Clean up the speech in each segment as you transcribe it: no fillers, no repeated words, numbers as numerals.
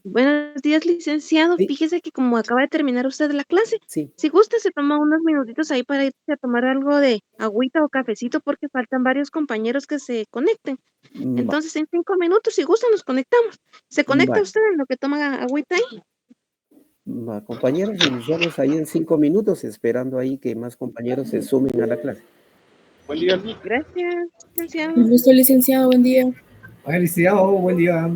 Buenos días, licenciado. Sí, Fíjese que como acaba de terminar usted la clase, sí, si gusta, se toma unos minutitos ahí para irse a tomar algo de agüita o cafecito porque faltan varios compañeros que se conecten. va, Entonces, en 5 minutos, si gusta, nos conectamos. ¿Se conecta vale, usted en lo que toma agüita ahí? va. Compañeros, iniciamos ahí en 5 minutos, esperando ahí que más compañeros se sumen a la clase. Gracias, licenciado. Un gusto, licenciado. Buen día. Hola, licenciado, buen día.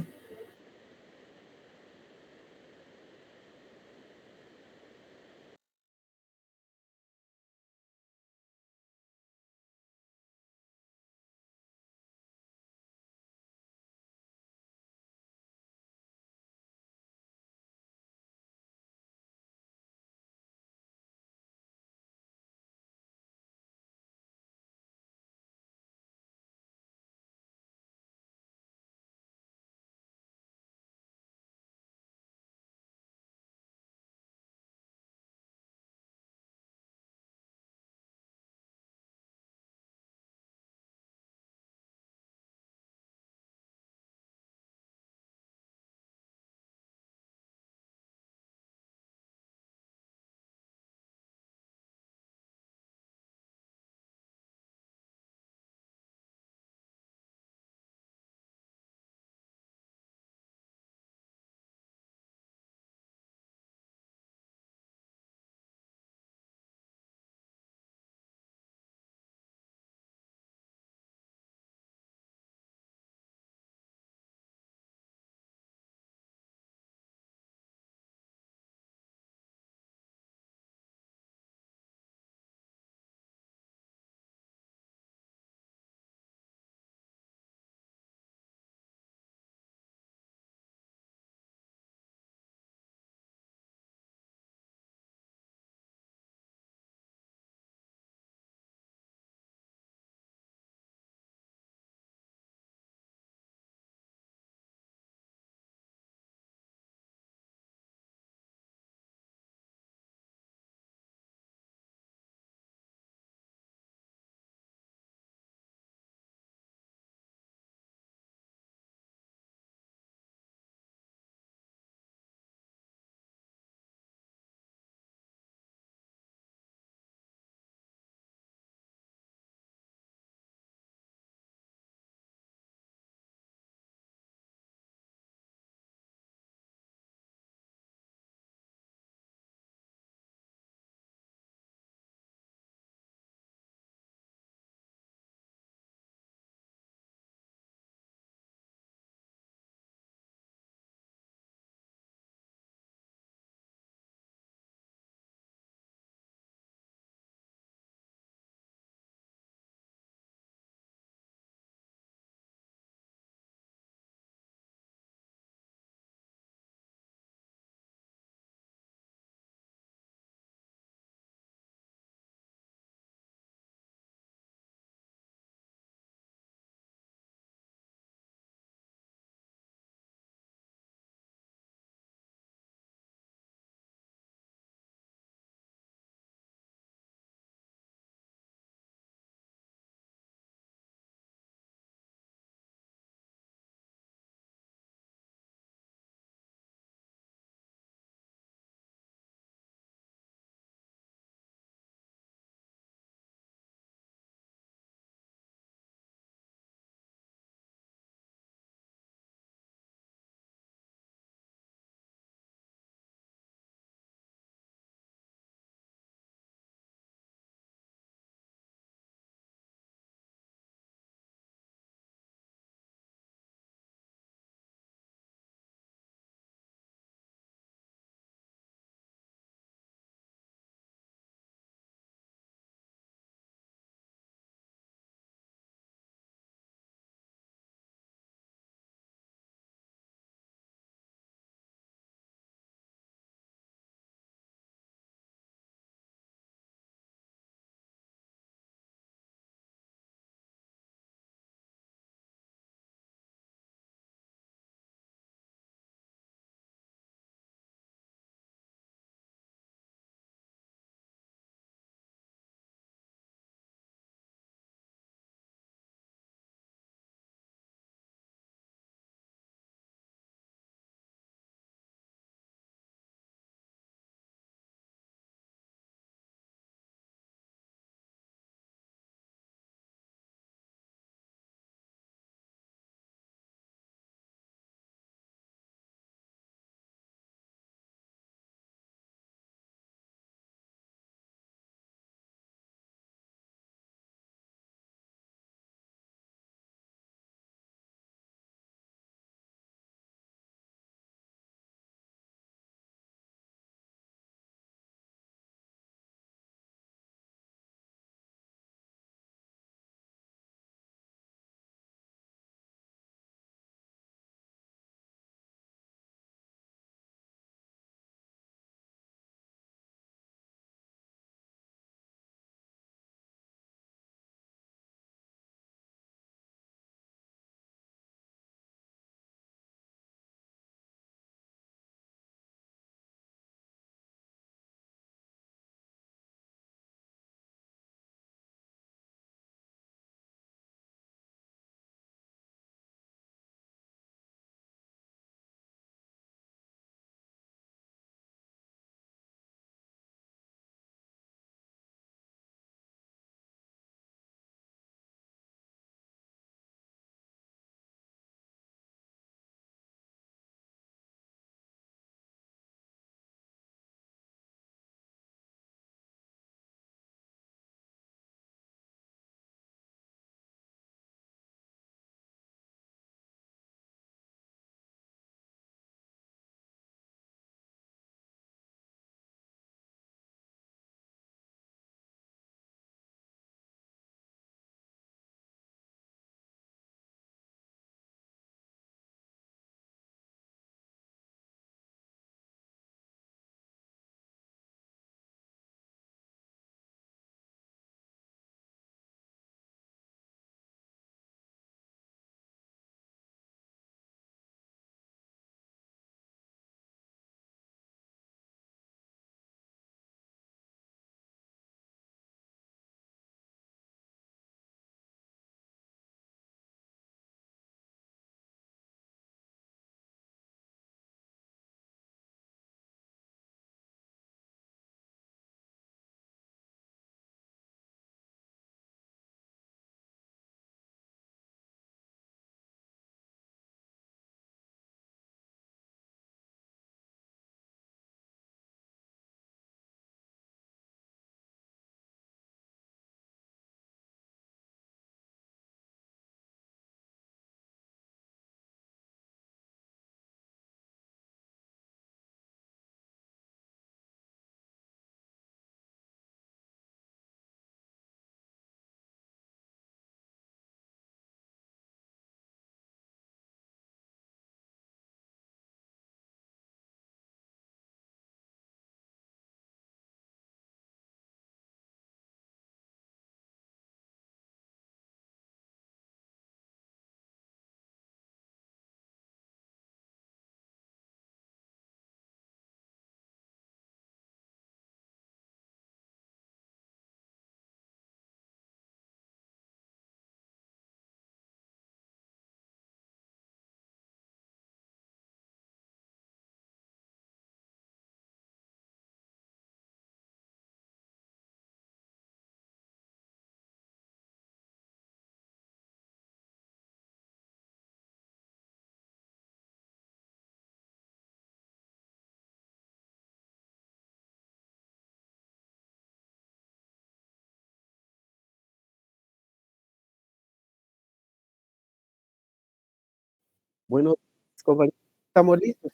Bueno, compañeros, estamos listos,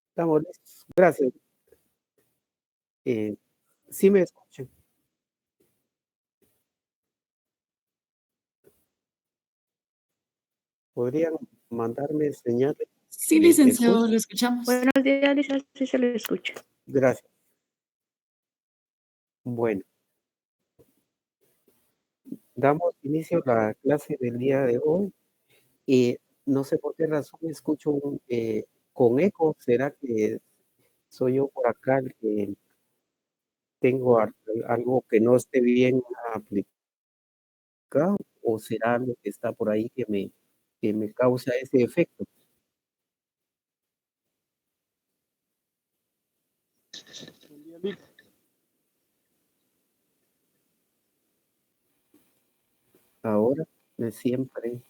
estamos listos. Gracias. ¿Sí me escuchan? ¿Podrían mandarme señales Sí, de licenciado, escucha? lo escuchamos. Buenos días, licenciado, sí se le escucha. Gracias. Bueno, damos inicio a la clase del día de hoy y no sé por qué razón escucho con eco. ¿Será que soy yo por acá el que tengo algo que no esté bien aplicado o será algo que está por ahí que me causa ese efecto? Ahora siempre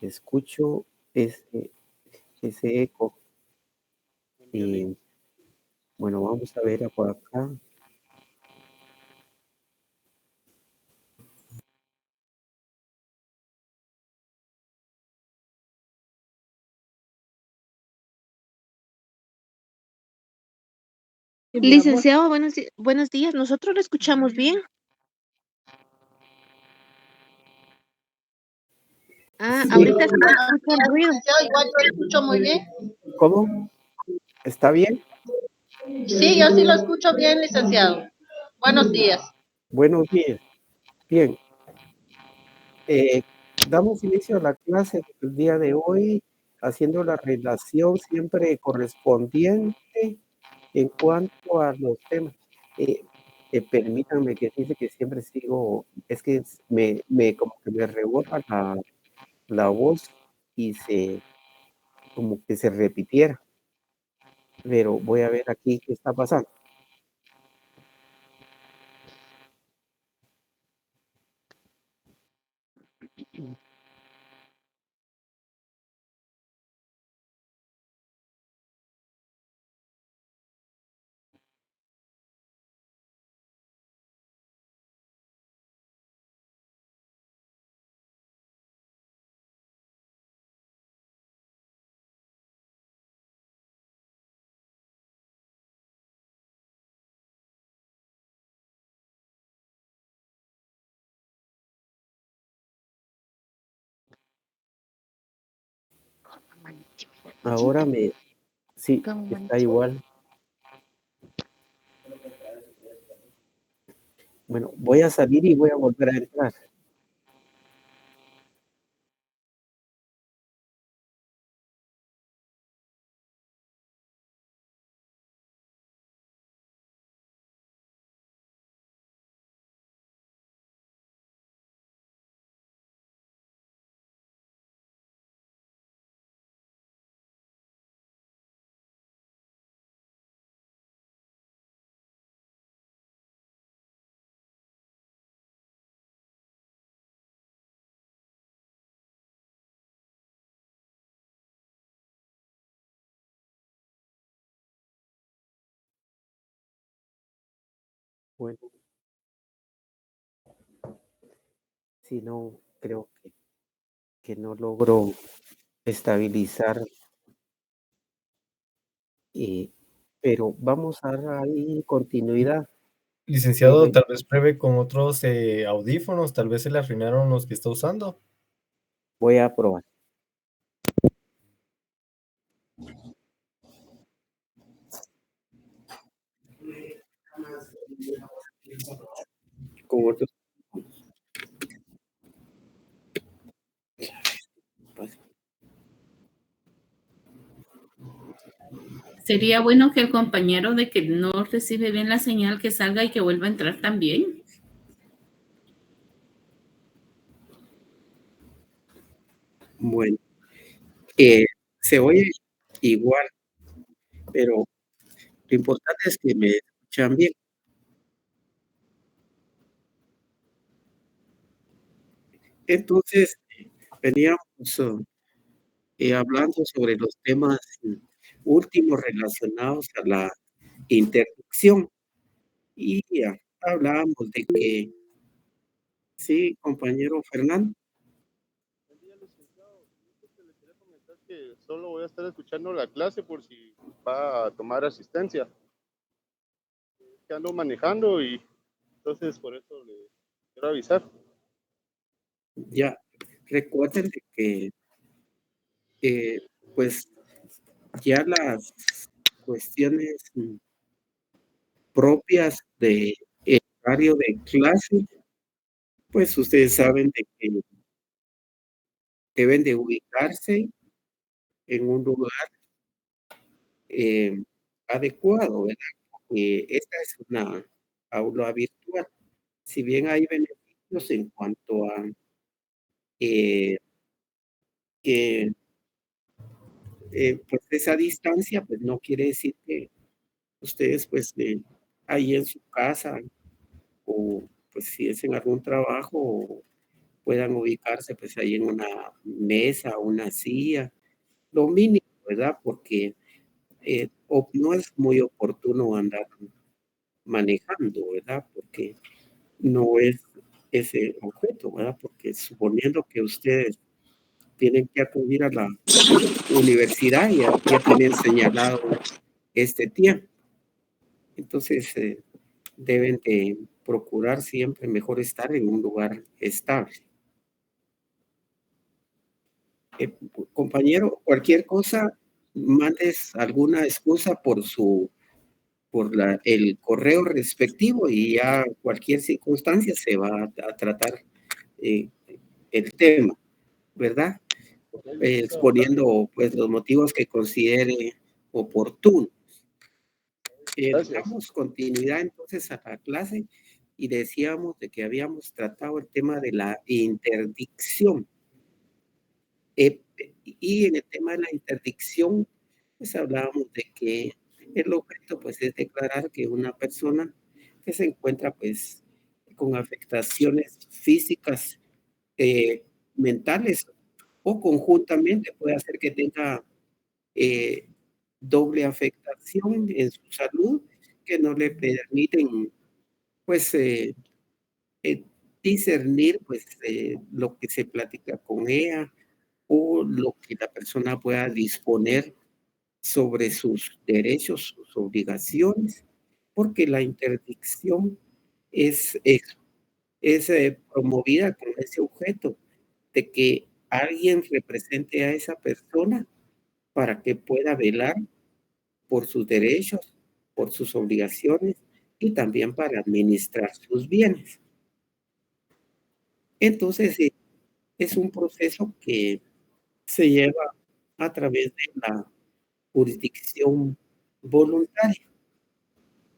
escucho ese eco y bueno, vamos a ver por acá. Licenciado, buenos días, nosotros lo escuchamos bien. Sí, Ahorita sí se escucha el ruido. Igual yo lo escucho muy bien. ¿cómo? ¿Está bien? Sí, yo sí lo escucho bien, licenciado. Buenos días. Buenos días. Bien, damos inicio a la clase del día de hoy haciendo la relación siempre correspondiente en cuanto a los temas. Eh, Permítanme que dice que siempre sigo, es que como que me rebota la voz y como que se repitiera, pero voy a ver aquí qué está pasando. Ahora sí, está igual. Bueno, voy a salir y voy a volver a entrar. Bueno, si no, creo que no logro estabilizar, eh, pero vamos a dar ahí continuidad. Licenciado, Voy, tal vez pruebe con otros audífonos, tal vez se le arruinaron los que está usando. voy a probar. Con otros. Sería bueno que el compañero de que no recibe bien la señal que salga y que vuelva a entrar también. Bueno, se oye igual, pero lo importante es que me escuchan bien. Entonces, veníamos hablando sobre los temas últimos relacionados a la interdicción y hablábamos de que, sí, compañero Fernando. solo voy a estar escuchando la clase por si va a tomar asistencia. Que ando manejando y entonces por eso le quiero avisar. Ya, recuerden de que pues ya las cuestiones propias de el horario de clase, pues ustedes saben de que deben de ubicarse en un lugar adecuado, ¿verdad? Esta es una aula virtual. Si bien hay beneficios en cuanto a que pues esa distancia, pues no quiere decir que ustedes pues ahí en su casa o pues si es en algún trabajo puedan ubicarse pues ahí en una mesa, una silla, lo mínimo, ¿verdad? Porque no es muy oportuno andar manejando, ¿verdad? Porque no es ese objeto, ¿verdad? Porque suponiendo que ustedes tienen que acudir a la universidad y ya tienen señalado este tiempo. Entonces, deben de procurar siempre mejor estar en un lugar estable. Compañero, cualquier cosa, mandes alguna excusa por el correo respectivo y ya cualquier circunstancia se va a tratar el tema, ¿verdad? Exponiendo pues los motivos que considere oportuno. Damos continuidad entonces a la clase y decíamos de que habíamos tratado el tema de la interdicción. Y en el tema de la interdicción, pues hablábamos de que el objeto pues es declarar que una persona que se encuentra pues con afectaciones físicas, mentales o conjuntamente puede hacer que tenga doble afectación en su salud que no le permiten pues discernir pues lo que se platica con ella o lo que la persona pueda disponer sobre sus derechos, sus obligaciones, porque la interdicción es promovida con ese objeto de que alguien represente a esa persona para que pueda velar por sus derechos, por sus obligaciones y también para administrar sus bienes. Entonces, es un proceso que se lleva a través de la jurisdicción voluntaria.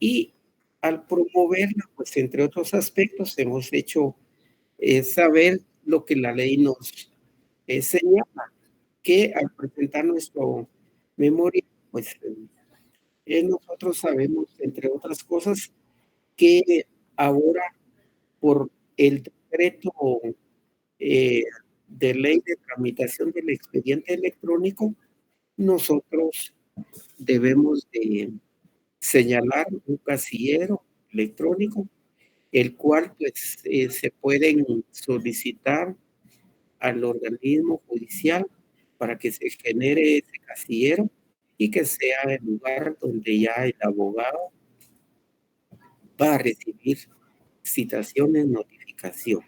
Y al promoverla, pues entre otros aspectos, hemos hecho saber lo que la ley nos señala, que al presentar nuestro memoria, pues nosotros sabemos, entre otras cosas, que ahora por el decreto de ley de tramitación del expediente electrónico, nosotros debemos de señalar un casillero electrónico, el cual pues se pueden solicitar al organismo judicial para que se genere ese casillero y que sea el lugar donde ya el abogado va a recibir citaciones, notificación.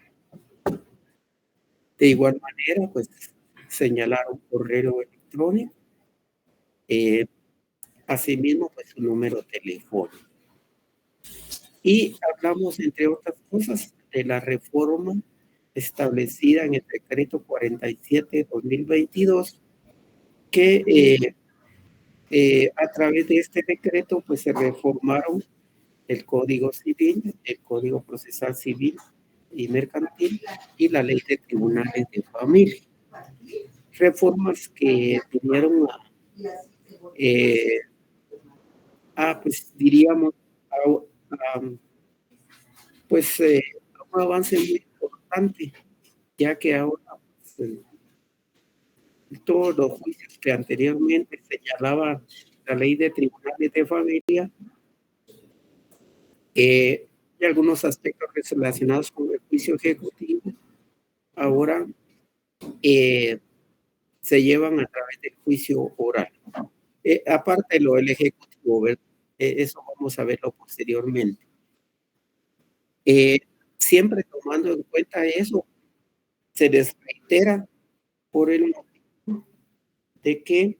De igual manera, pues señalar un correo electrónico, asimismo, pues su número telefónico. Y hablamos, entre otras cosas, de la reforma establecida en el decreto 47/2022, que a través de este decreto, pues se reformaron el Código Civil, el Código Procesal Civil y Mercantil y la Ley de Tribunales de Familia. Reformas que vinieron pues diríamos, pues un avance muy importante, ya que ahora pues, todos los juicios que anteriormente señalaba la Ley de Tribunales de Familia y algunos aspectos relacionados con el juicio ejecutivo, ahora se llevan a través del juicio oral. Aparte lo del ejecutivo, ¿verdad? Eso vamos a verlo posteriormente. Siempre tomando en cuenta eso, se les reitera por el motivo de que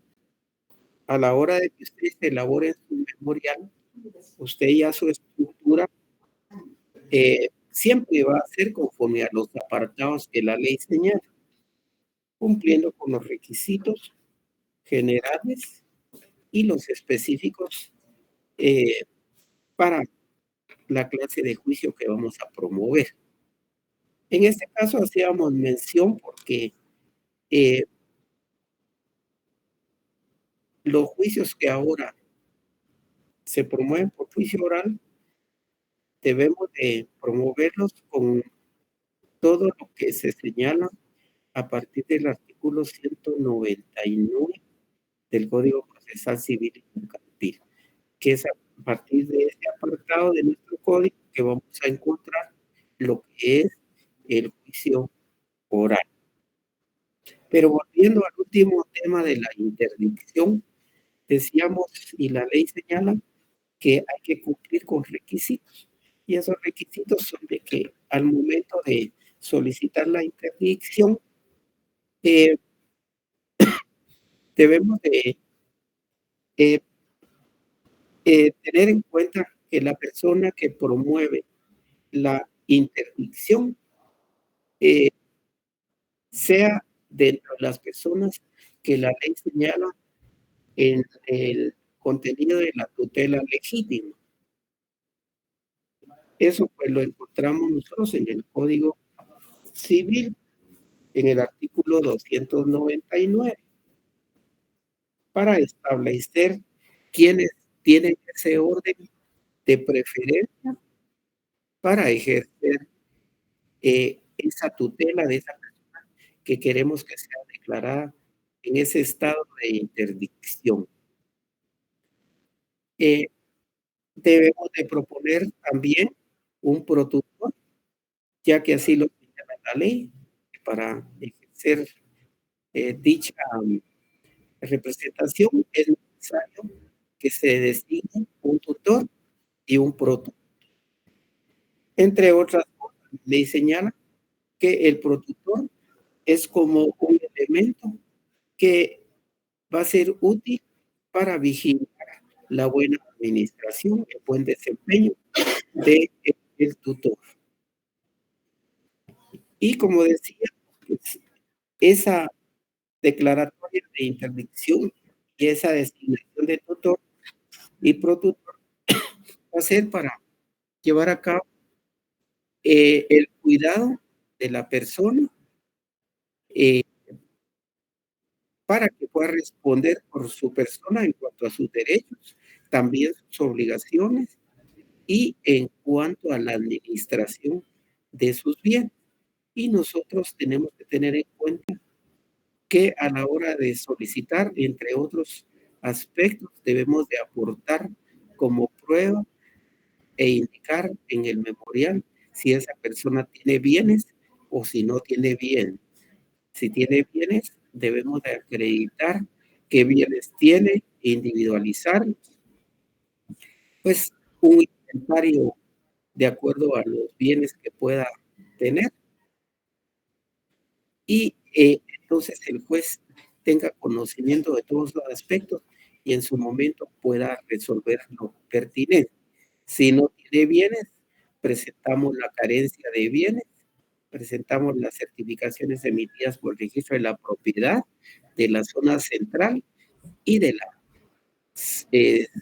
a la hora de que ustedes elaboren su memorial, usted ya su estructura siempre va a ser conforme a los apartados que la ley señala, cumpliendo con los requisitos generales y los específicos para la clase de juicio que vamos a promover. En este caso hacíamos mención porque los juicios que ahora se promueven por juicio oral, debemos de promoverlos con todo lo que se señala a partir del artículo 199 del Código Procesal Civil y Mercantil, que es a partir de este apartado de nuestro código que vamos a encontrar lo que es el juicio oral. Pero volviendo al último tema de la interdicción, decíamos, y la ley señala, que hay que cumplir con requisitos. Y esos requisitos son de que al momento de solicitar la interdicción, debemos de tener en cuenta que la persona que promueve la interdicción sea dentro de las personas que la ley señala en el contenido de la tutela legítima. Eso pues lo encontramos nosotros en el Código Civil, en el artículo 299, para establecer quiénes tienen ese orden de preferencia para ejercer esa tutela de esa persona que queremos que sea declarada en ese estado de interdicción. Debemos de proponer también un protutor, ya que así lo señala la ley, para ejercer dicha representación es necesario que se designe un tutor y un protutor. Entre otras cosas, la ley señala que el protutor es como un elemento que va a ser útil para vigilar la buena administración, el buen desempeño del tutor. Y como decía, pues, esa declaratoria de interdicción y esa designación de tutor y protutor va a ser para llevar a cabo el cuidado de la persona para que pueda responder por su persona en cuanto a sus derechos, también sus obligaciones y en cuanto a la administración de sus bienes. Y nosotros tenemos que tener en cuenta que a la hora de solicitar, entre otros aspectos, debemos de aportar como prueba e indicar en el memorial si esa persona tiene bienes o si no tiene bienes. Si tiene bienes, debemos de acreditar qué bienes tiene, individualizar, pues un inventario de acuerdo a los bienes que pueda tener. Y entonces el juez tenga conocimiento de todos los aspectos y en su momento pueda resolver lo pertinente. Si no tiene bienes, presentamos la carencia de bienes, presentamos las certificaciones emitidas por el registro de la propiedad de la zona central y de la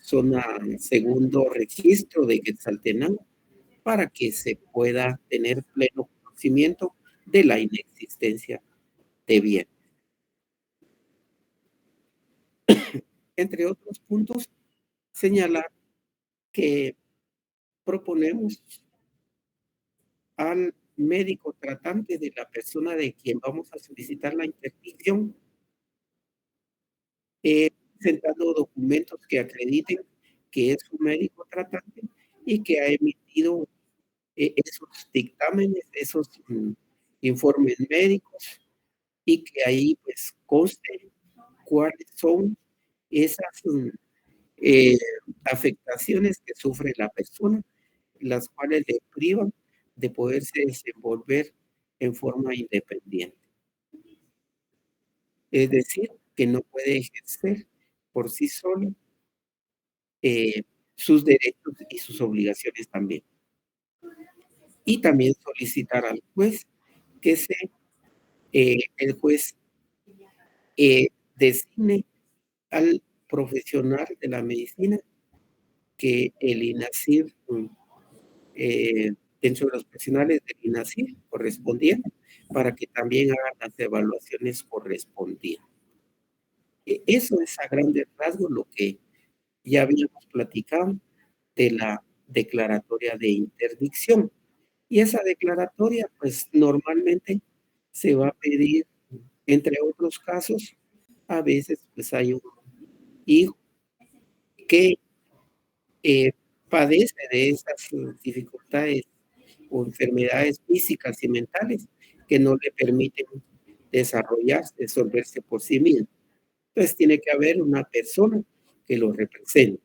zona segundo registro de Quetzaltenango para que se pueda tener pleno conocimiento de la inexistencia de bien. Entre otros puntos, señalar que proponemos al médico tratante de la persona de quien vamos a solicitar la interdicción, presentando documentos que acrediten que es un médico tratante y que ha emitido esos dictámenes, esos informes médicos y que ahí pues conste cuáles son esas afectaciones que sufre la persona, las cuales le privan de poderse desenvolver en forma independiente. Es decir, que no puede ejercer por sí solo sus derechos y sus obligaciones también. Y también solicitar al juez que el juez designe al profesional de la medicina que el INASIR, dentro de los profesionales del INASIR correspondientes, para que también hagan las evaluaciones correspondientes. Eso es a grandes rasgos lo que ya habíamos platicado de la declaratoria de interdicción. Y esa declaratoria, pues normalmente se va a pedir, entre otros casos, a veces pues hay un hijo que padece de esas dificultades o enfermedades físicas y mentales que no le permiten desarrollarse, resolverse por sí mismo. Entonces tiene que haber una persona que lo represente.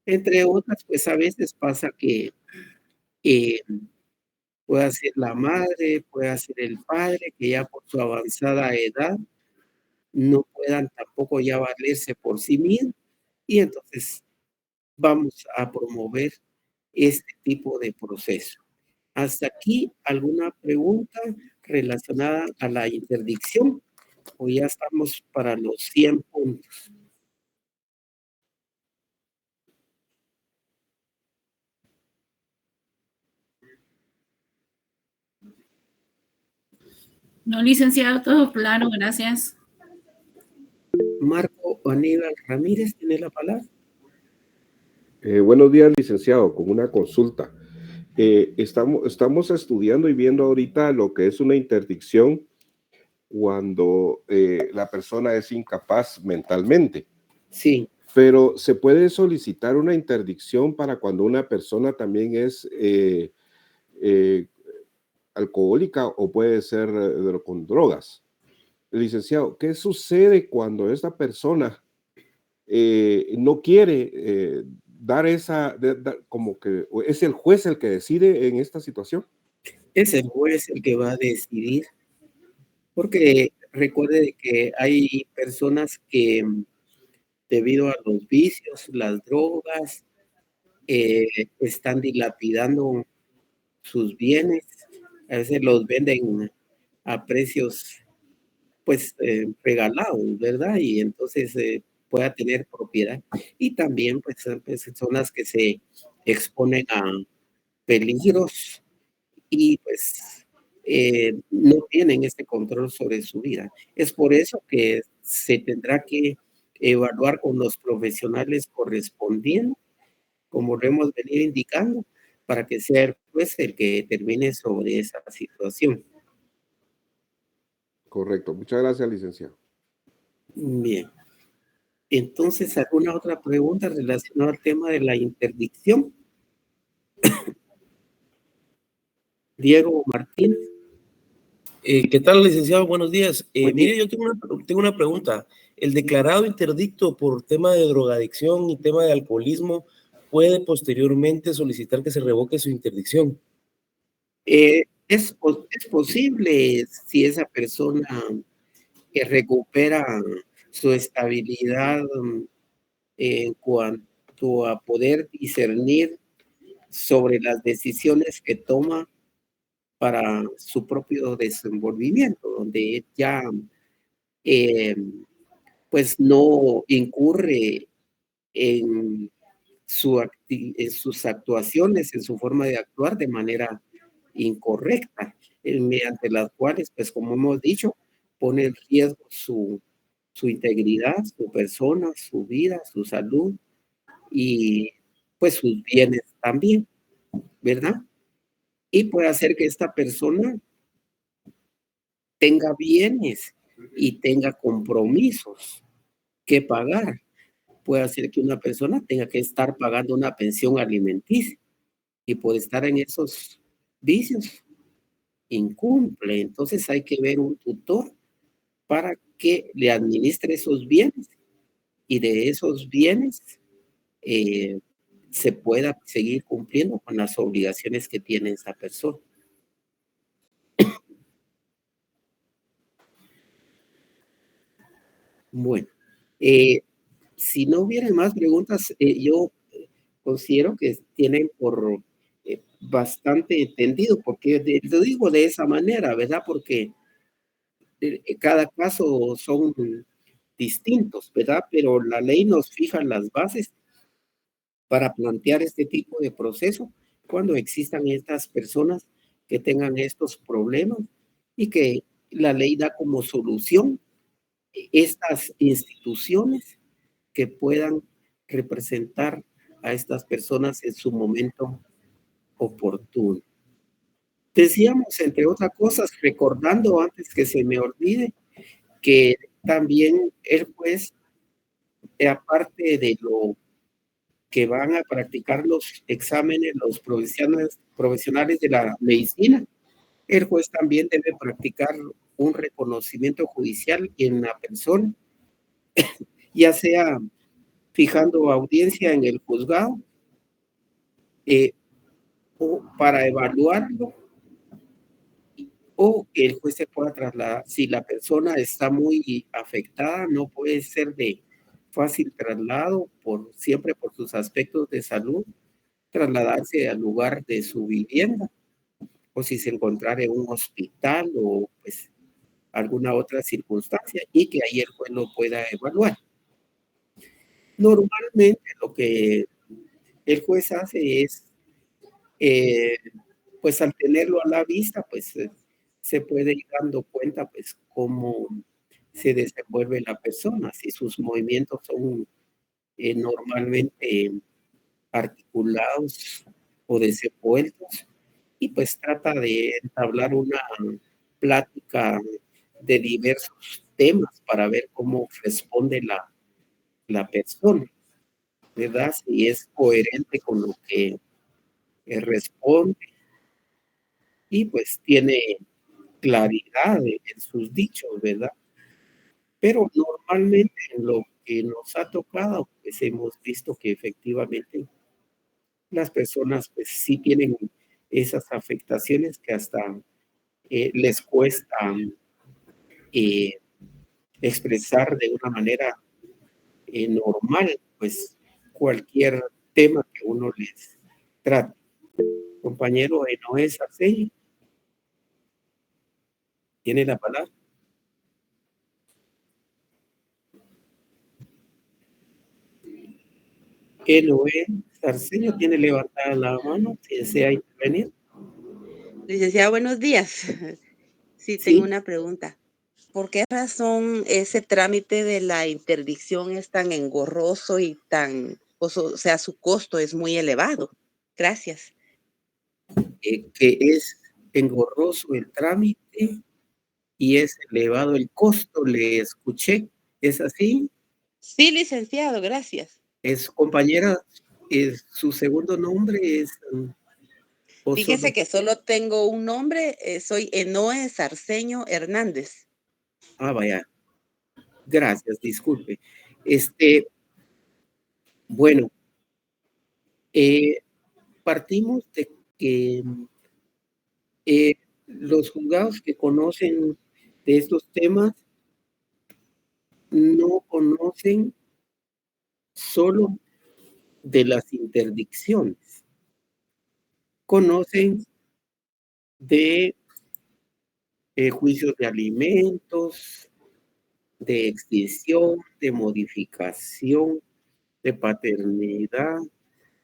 Entre otras, pues a veces pasa que puede ser la madre, puede ser el padre, que ya por su avanzada edad no puedan tampoco ya valerse por sí mismos, y entonces vamos a promover este tipo de proceso. Hasta aquí, ¿alguna pregunta relacionada a la interdicción? O ya estamos para los 100 puntos. No, licenciado, todo claro, gracias. Marco Aníbal Ramírez tiene la palabra. Buenos días, licenciado, con una consulta. Estamos estudiando y viendo ahorita lo que es una interdicción cuando la persona es incapaz mentalmente. Sí. Pero ¿se puede solicitar una interdicción para cuando una persona también es alcohólica o puede ser con drogas? Licenciado, ¿qué sucede cuando esta persona no quiere dar como que es el juez el que decide en esta situación? Es el juez el que va a decidir, porque recuerde que hay personas que debido a los vicios, las drogas, están dilapidando sus bienes, a veces los venden a precios pues regalados, ¿verdad? Y entonces pueda tener propiedad. Y también pues personas que se exponen a peligros y pues no tienen este control sobre su vida. Es por eso que se tendrá que evaluar con los profesionales correspondientes, como lo hemos venido indicando, para que sea el juez el que determine sobre esa situación. Correcto. Muchas gracias, licenciado. Bien. Entonces, ¿alguna otra pregunta relacionada al tema de la interdicción? Diego Martínez. ¿Qué tal, licenciado? Buenos días. Mire, yo tengo una pregunta. ¿El declarado interdicto por tema de drogadicción y tema de alcoholismo puede posteriormente solicitar que se revoque su interdicción? Es posible si esa persona que recupera su estabilidad en cuanto a poder discernir sobre las decisiones que toma para su propio desenvolvimiento, donde ya pues no incurre en sus actuaciones, en su forma de actuar de manera incorrecta, mediante las cuales, pues como hemos dicho, pone en riesgo su integridad, su persona, su vida, su salud y pues sus bienes también, ¿verdad? Y puede hacer que esta persona tenga bienes y tenga compromisos que pagar. Puede hacer que una persona tenga que estar pagando una pensión alimenticia y por estar en esos vicios incumple. Entonces hay que ver un tutor para que le administre esos bienes y de esos bienes se pueda seguir cumpliendo con las obligaciones que tiene esa persona. Bueno, si no hubiera más preguntas, yo considero que tienen por bastante entendido, porque lo digo de esa manera, ¿verdad? Porque cada caso son distintos, ¿verdad? Pero la ley nos fija las bases para plantear este tipo de proceso cuando existan estas personas que tengan estos problemas y que la ley da como solución estas instituciones que puedan representar a estas personas en su momento oportuno. Decíamos, entre otras cosas, recordando antes que se me olvide, que también el juez, aparte de lo que van a practicar los exámenes, los profesionales de la medicina, el juez también debe practicar un reconocimiento judicial en la persona, ya sea fijando audiencia en el juzgado o para evaluarlo, o que el juez se pueda trasladar. Si la persona está muy afectada, no puede ser de fácil traslado, siempre por sus aspectos de salud, trasladarse al lugar de su vivienda, o si se encontrara en un hospital o pues alguna otra circunstancia, y que ahí el juez lo pueda evaluar. Normalmente lo que el juez hace es, pues al tenerlo a la vista, pues se puede ir dando cuenta, pues cómo se desenvuelve la persona, si sus movimientos son normalmente articulados o desenvueltos, y pues trata de entablar una plática de diversos temas para ver cómo responde la persona, ¿verdad? Si es coherente con lo que responde y pues tiene claridad en sus dichos, ¿verdad? Pero normalmente en lo que nos ha tocado, pues hemos visto que efectivamente las personas pues sí tienen esas afectaciones que hasta les cuesta expresar de una manera normal, pues cualquier tema que uno les trate. Compañero Noé Sarceño, tiene la palabra. Noé Sarceño tiene levantada la mano, si desea intervenir. Licenciado, buenos días. Sí, tengo una pregunta. ¿Por qué razón ese trámite de la interdicción es tan engorroso y o sea, su costo es muy elevado? Gracias. Que es engorroso el trámite y es elevado el costo, le escuché. ¿Es así? Sí, licenciado, gracias. Compañera, su segundo nombre es... Fíjese que solo tengo un nombre, soy Enoe Sarceño Hernández. Vaya. Gracias, disculpe. Bueno, partimos de que los juzgados que conocen de estos temas no conocen solo de las interdicciones, conocen de juicios de alimentos, de extinción, de modificación, de paternidad,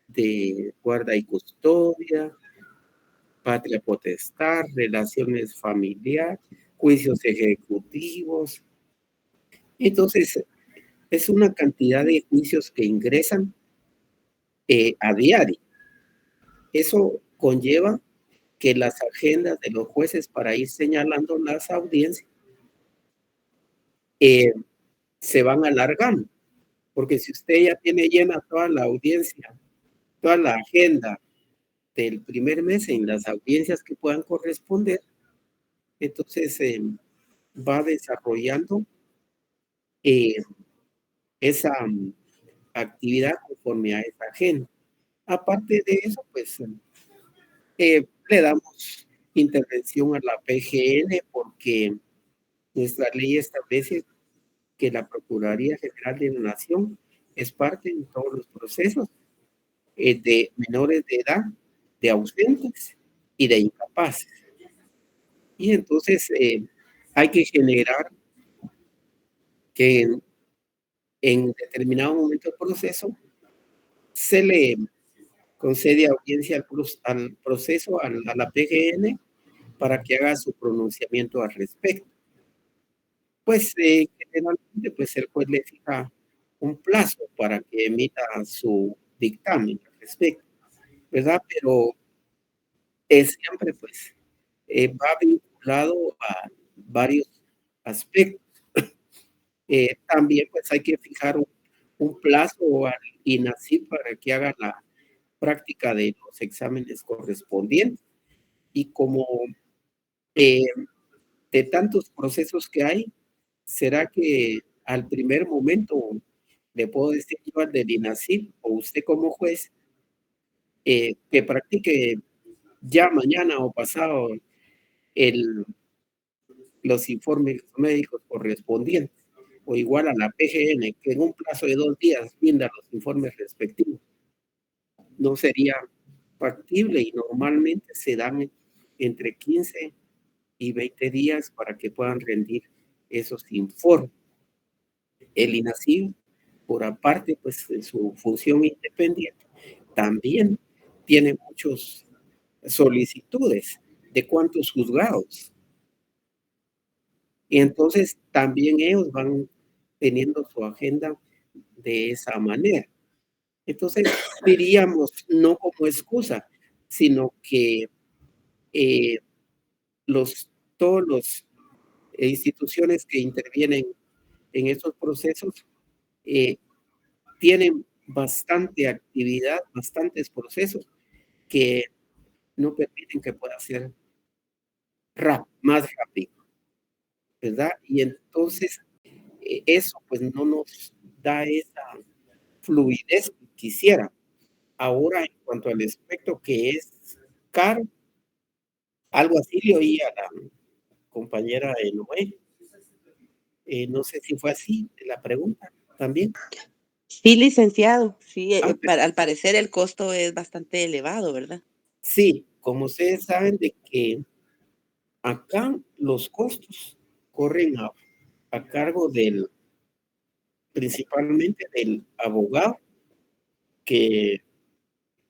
de guarda y custodia, patria potestad, relaciones familiares, juicios ejecutivos. Entonces, es una cantidad de juicios que ingresan a diario. Eso conlleva que las agendas de los jueces para ir señalando las audiencias se van alargando, porque si usted ya tiene llena toda la audiencia, toda la agenda del primer mes en las audiencias que puedan corresponder, entonces va desarrollando eh, esa actividad conforme a esa agenda. Aparte de eso, pues le damos intervención a la PGN porque nuestra ley establece que la Procuraduría General de la Nación es parte en todos los procesos de menores de edad, de ausentes y de incapaces. Y entonces hay que generar que en determinado momento del proceso se le concede audiencia al proceso, a la PGN, para que haga su pronunciamiento al respecto. Pues generalmente pues el juez le fija un plazo para que emita su dictamen al respecto, ¿verdad? Pero siempre pues va vinculado a varios aspectos. También pues hay que fijar un plazo al INACIP para que haga la práctica de los exámenes correspondientes. Y como de tantos procesos que hay, ¿será que al primer momento le puedo decir yo al del INACIP o usted como juez que practique ya mañana o pasado los informes médicos correspondientes, o igual a la PGN, que en un plazo de 2 días brinda los informes respectivos? No sería factible y normalmente se dan entre 15 y 20 días para que puedan rendir esos informes. El INACIP, por aparte, pues de su función independiente, también tiene muchas solicitudes de cuántos juzgados. Y entonces también ellos van teniendo su agenda de esa manera. Entonces diríamos, no como excusa, sino que todos los instituciones que intervienen en estos procesos tienen bastante actividad, bastantes procesos que no permiten que pueda ser más rápido, ¿verdad? Y entonces eso pues no nos da esa fluidez que quisiera. Ahora, en cuanto al aspecto que es caro, algo así le oí a la compañera de Noé. No sé si fue así la pregunta también. Sí, licenciado. Sí, al parecer el costo es bastante elevado, ¿verdad? Sí, como ustedes saben de que acá los costos corren a cargo principalmente del abogado que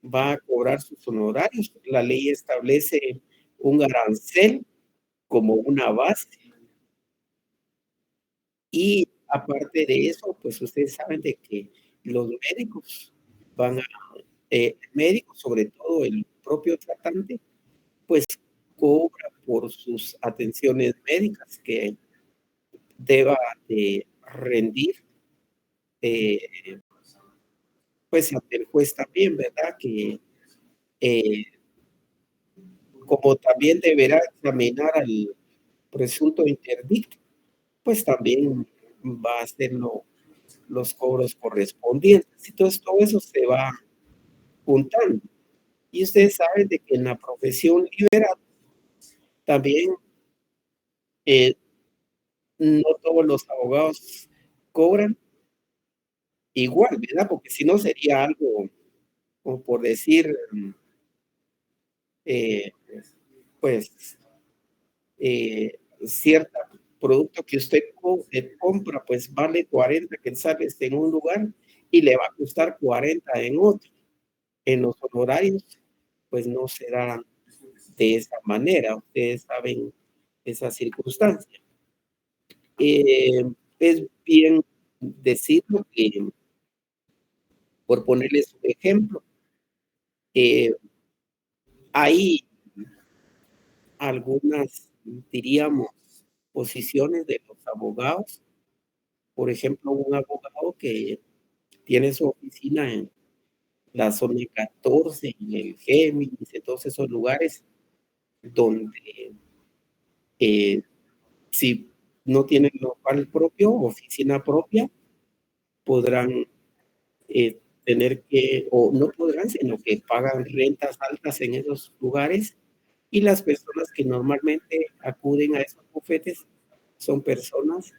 va a cobrar sus honorarios. La ley establece un arancel como una base y aparte de eso, pues ustedes saben de que los médicos médicos, sobre todo el propio tratante, pues cobra por sus atenciones médicas que deba de rendir, pues ante el juez también, ¿verdad? Que como también deberá examinar al presunto interdicto, pues también va a hacer los cobros correspondientes. Entonces todo eso se va juntando. Y ustedes saben de que en la profesión liberal también no todos los abogados cobran igual, ¿verdad? Porque si no sería algo, como por decir, pues, cierto producto que usted compra, pues vale 40 quetzales en un lugar y le va a costar 40 en otro. En los honorarios, pues no será de esa manera. Ustedes saben esa circunstancia. Es bien decirlo que, por ponerles un ejemplo, hay algunas, diríamos, posiciones de los abogados. Por ejemplo, un abogado que tiene su oficina en la zona 14, en el Géminis, en todos esos lugares donde si no tienen local propio, oficina propia, podrán tener que, o no podrán, sino que pagan rentas altas en esos lugares, y las personas que normalmente acuden a esos bufetes son personas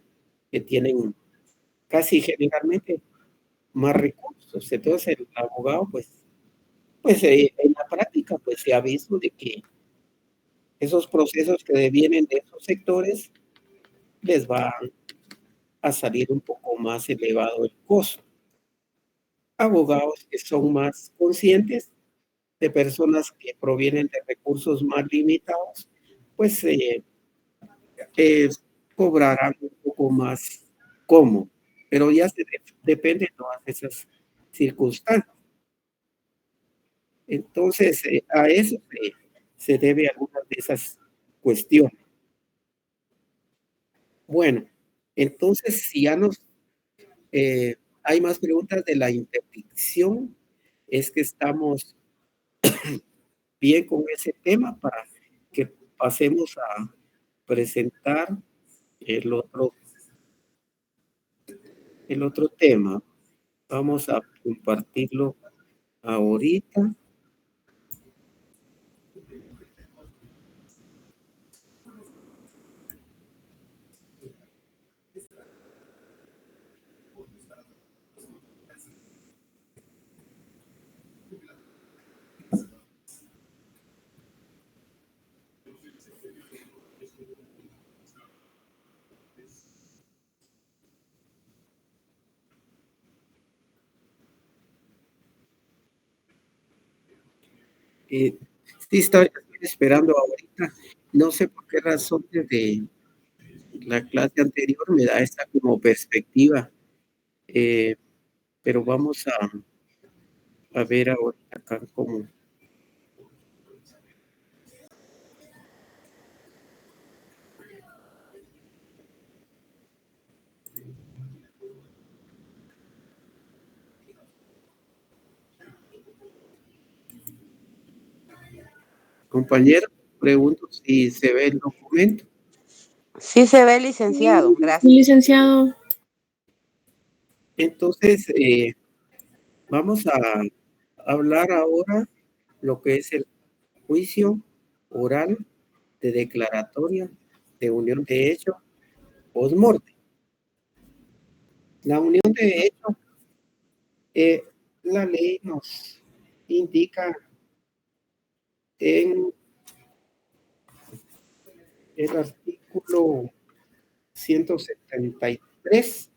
que tienen casi generalmente más recursos. Entonces el abogado, pues en la práctica, pues se ha visto de que esos procesos que vienen de esos sectores les va a salir un poco más elevado el costo. Abogados que son más conscientes, de personas que provienen de recursos más limitados, pues cobrarán un poco más cómodo, pero ya depende de todas esas circunstancias. Entonces, a eso se debe algunas de esas cuestiones. Bueno, entonces, si ya hay más preguntas de la interdicción, es que estamos bien con ese tema para que pasemos a presentar el otro tema. Vamos a compartirlo ahorita. Sí, estoy esperando ahorita. No sé por qué razón desde la clase anterior me da esta como perspectiva, pero vamos a ver ahorita acá cómo. Compañero, pregunto si se ve el documento. Sí se ve, licenciado. Gracias. Licenciado. Entonces, vamos a hablar ahora lo que es el juicio oral de declaratoria de unión de hecho post-mortem. La unión de hecho, la ley nos indica en el artículo 173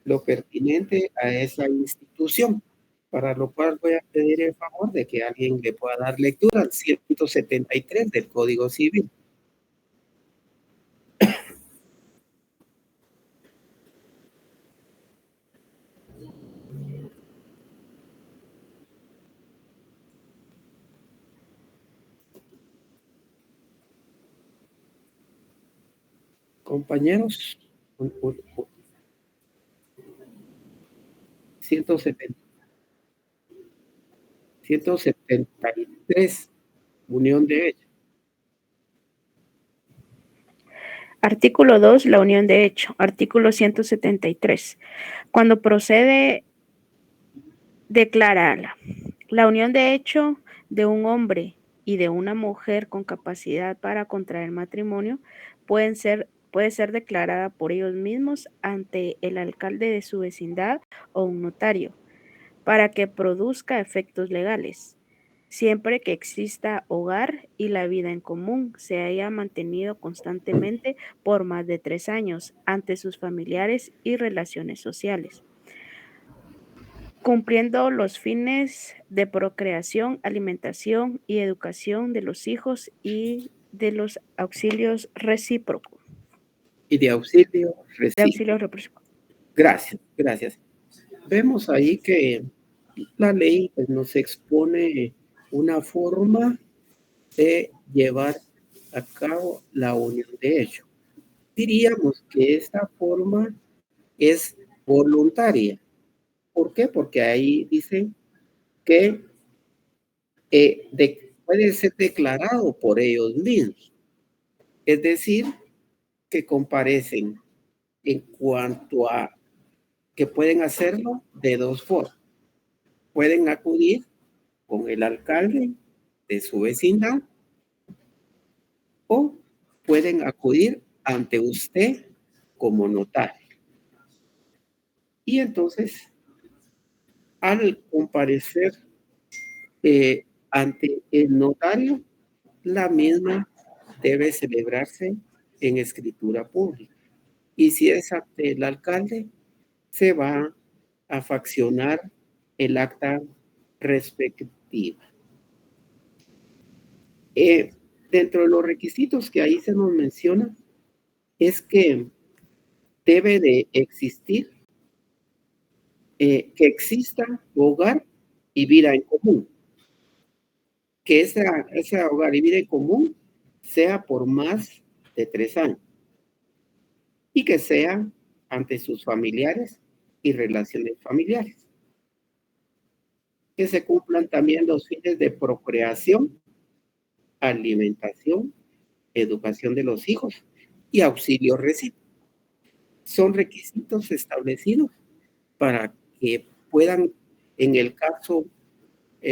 lo pertinente a esa institución, para lo cual voy a pedir el favor de que alguien le pueda dar lectura al 173 del Código Civil. Compañeros, 173, unión de hecho. Artículo 2, la unión de hecho. Artículo 173. Cuando procede, declara la unión de hecho de un hombre y de una mujer con capacidad para contraer matrimonio puede ser declarada por ellos mismos ante el alcalde de su vecindad o un notario para que produzca efectos legales, siempre que exista hogar y la vida en común se haya mantenido constantemente por más de 3 años ante sus familiares y relaciones sociales, cumpliendo los fines de procreación, alimentación y educación de los hijos y de los auxilios recíprocos. Y de auxilio recíproco. Gracias. Vemos ahí que la ley pues, nos expone una forma de llevar a cabo la unión de hecho. Diríamos que esta forma es voluntaria. ¿Por qué? Porque ahí dice que puede ser declarado por ellos mismos. Es decir, que comparecen en cuanto a que pueden hacerlo de dos formas. Pueden acudir con el alcalde de su vecindad o pueden acudir ante usted como notario. Y entonces, al comparecer ante el notario, la misma debe celebrarse en escritura pública. Y si es ante el alcalde, se va a faccionar el acta respectiva. Dentro de los requisitos que ahí se nos menciona, es que debe de existir, que exista hogar y vida en común. Que ese hogar y vida en común sea por más de 3 años y que sea ante sus familiares y relaciones familiares. Que se cumplan también los fines de procreación, alimentación, educación de los hijos y auxilio recíproco. Son requisitos establecidos para que puedan, en el caso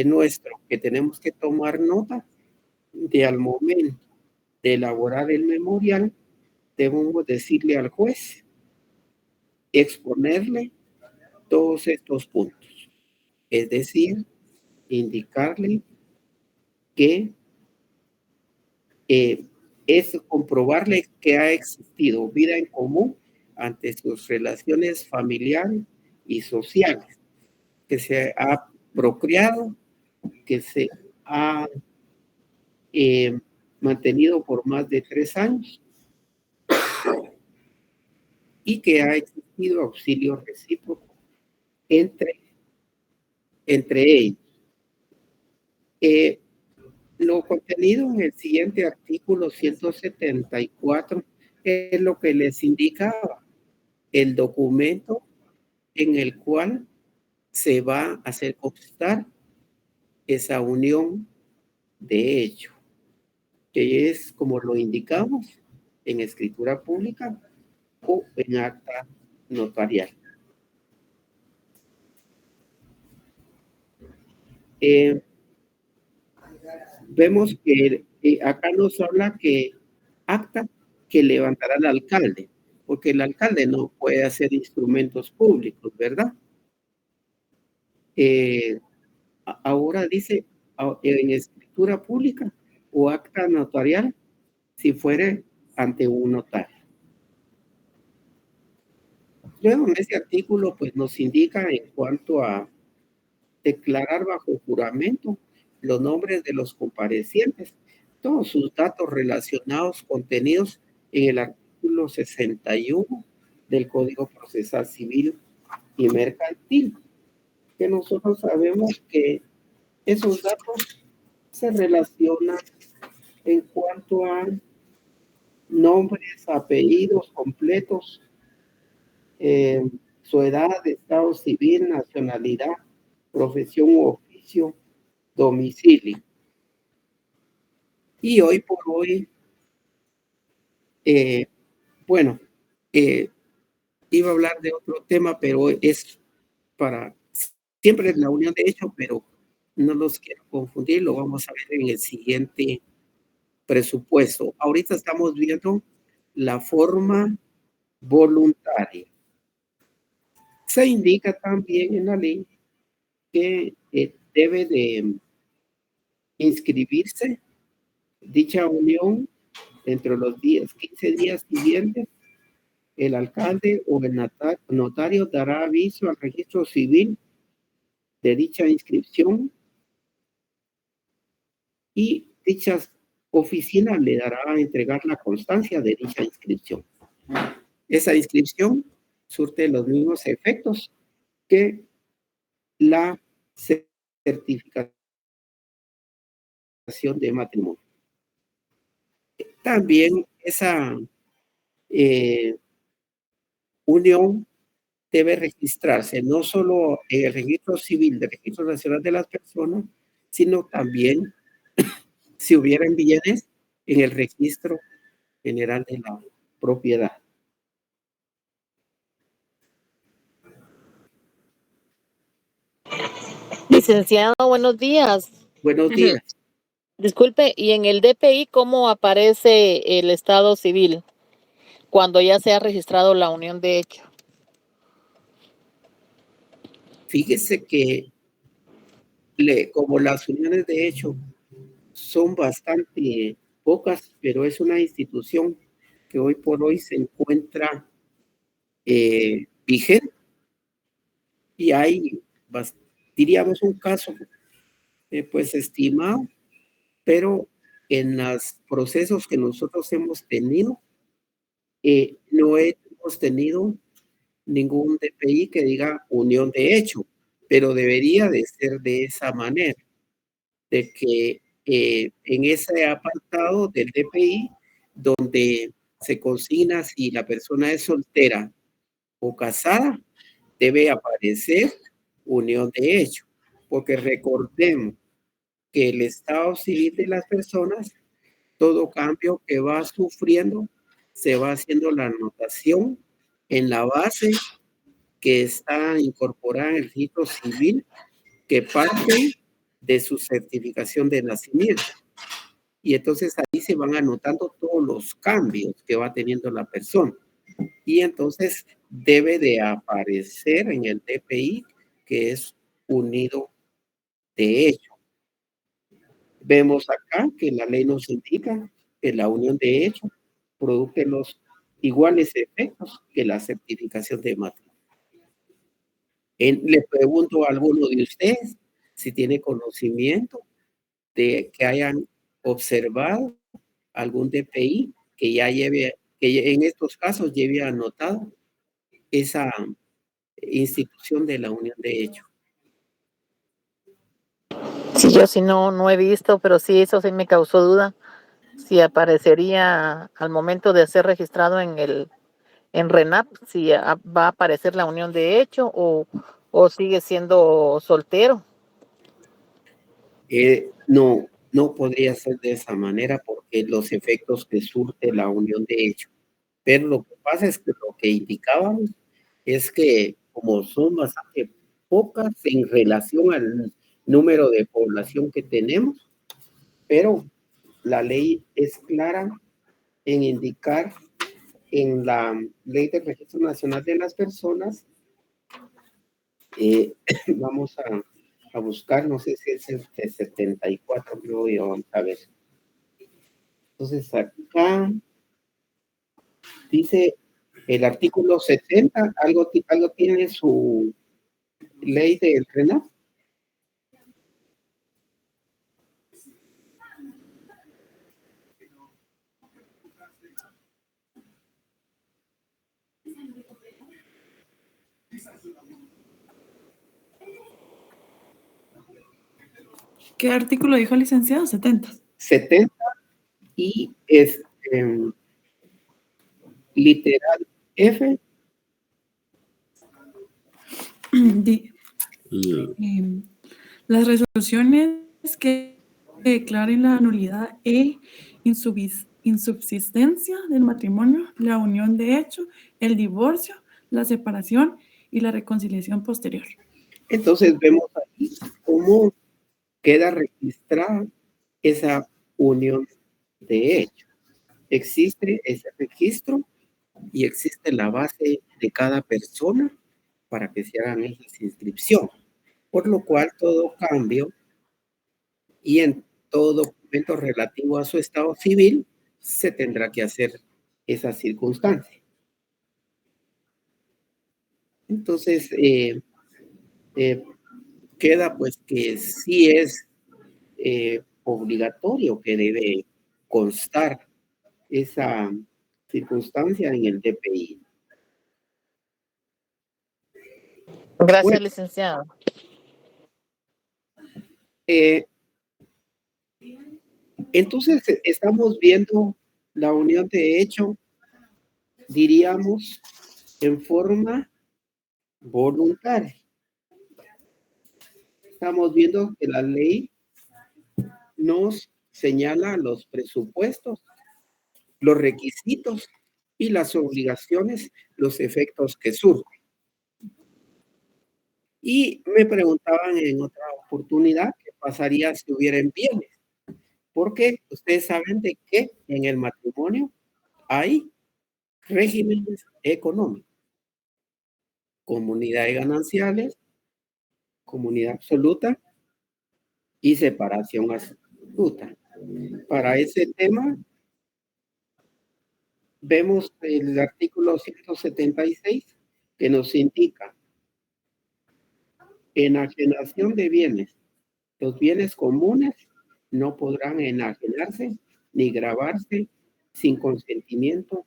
nuestro, que tenemos que tomar nota de al momento de elaborar el memorial, debemos decirle al juez, exponerle todos estos puntos. Es decir, indicarle que es comprobarle que ha existido vida en común ante sus relaciones familiares y sociales, que se ha procreado, que se ha mantenido por más de 3 años y que ha existido auxilio recíproco entre ellos. Lo contenido en el siguiente artículo 174 es lo que les indicaba, el documento en el cual se va a hacer constar esa unión de hecho, que es como lo indicamos en escritura pública o en acta notarial. Vemos que acá nos habla que acta que levantará el alcalde, porque el alcalde no puede hacer instrumentos públicos, ¿verdad? Ahora dice en escritura pública o acta notarial si fuere ante un notario. Luego en ese artículo pues nos indica en cuanto a declarar bajo juramento los nombres de los comparecientes, todos sus datos relacionados contenidos en el artículo 61 del Código Procesal Civil y Mercantil, que nosotros sabemos que esos datos se relacionan en cuanto a nombres, apellidos completos, su edad, estado civil, nacionalidad, profesión u oficio, domicilio. Y hoy por hoy, iba a hablar de otro tema, pero es para siempre la unión de hecho, pero no los quiero confundir, lo vamos a ver en el siguiente presupuesto. Ahorita estamos viendo la forma voluntaria. Se indica también en la ley que debe de inscribirse dicha unión dentro de los 15 días siguientes. El alcalde o el notario dará aviso al registro civil de dicha inscripción y dichas oficinas le dará a entregar la constancia de dicha inscripción. Esa inscripción surte los mismos efectos que la certificación de matrimonio. También esa unión debe registrarse no solo en el registro civil del Registro Nacional de las Personas, sino también, si hubieran bienes, en el Registro General de la propiedad. Licenciado, buenos días. Buenos días. Disculpe, ¿y en el DPI cómo aparece el estado civil cuando ya se ha registrado la unión de hecho? Fíjese que como las uniones de hecho son bastante pocas, pero es una institución que hoy por hoy se encuentra vigente y hay, diríamos, un caso pues estimado, pero en los procesos que nosotros hemos tenido, no hemos tenido ningún DPI que diga unión de hecho, pero debería de ser de esa manera, de que en ese apartado del DPI, donde se consigna si la persona es soltera o casada, debe aparecer unión de hecho, porque recordemos que el estado civil de las personas, todo cambio que va sufriendo, se va haciendo la anotación en la base que está incorporada en el registro civil, que parte de su certificación de nacimiento. Y entonces ahí se van anotando todos los cambios que va teniendo la persona. Y entonces debe de aparecer en el DPI que es unido de hecho. Vemos acá que la ley nos indica que la unión de hecho produce los iguales efectos que la certificación de matrimonio. Le pregunto a alguno de ustedes si tiene conocimiento de que hayan observado algún DPI que ya lleve, que en estos casos lleve anotado esa institución de la unión de hecho. Sí, yo sí no he visto, pero sí, eso sí me causó duda. Si aparecería al momento de ser registrado en RENAP, si va a aparecer la unión de hecho o sigue siendo soltero. No podría ser de esa manera porque los efectos que surte la unión de hecho. Pero lo que pasa es que lo que indicábamos es que como son bastante pocas en relación al número de población que tenemos, pero la ley es clara en indicar en la Ley del Registro Nacional de las Personas, vamos a buscar, no sé si es el de 74, creo yo, vamos a ver. Entonces acá dice el artículo 70, algo tiene su ley del RENAP. ¿Qué artículo dijo el licenciado? 70. 70 y es literal F. Las resoluciones que declaren la nulidad e insubsistencia del matrimonio, la unión de hecho, el divorcio, la separación y la reconciliación posterior. Entonces vemos aquí cómo queda registrada esa unión de hecho. Existe ese registro y existe la base de cada persona para que se hagan esas inscripciones. Por lo cual todo cambio y en todo documento relativo a su estado civil se tendrá que hacer esa circunstancia. Entonces, queda pues que sí es obligatorio que debe constar esa circunstancia en el DPI. Gracias, Bueno, licenciado. Entonces, estamos viendo la unión de hecho, diríamos, en forma voluntaria. Estamos viendo que la ley nos señala los presupuestos, los requisitos y las obligaciones, los efectos que surgen. Y me preguntaban en otra oportunidad qué pasaría si hubieran bienes, porque ustedes saben de que en el matrimonio hay regímenes económicos, comunidad de gananciales, comunidad absoluta y separación absoluta. Para ese tema, vemos el artículo 176 que nos indica enajenación de bienes. Los bienes comunes no podrán enajenarse ni gravarse sin consentimiento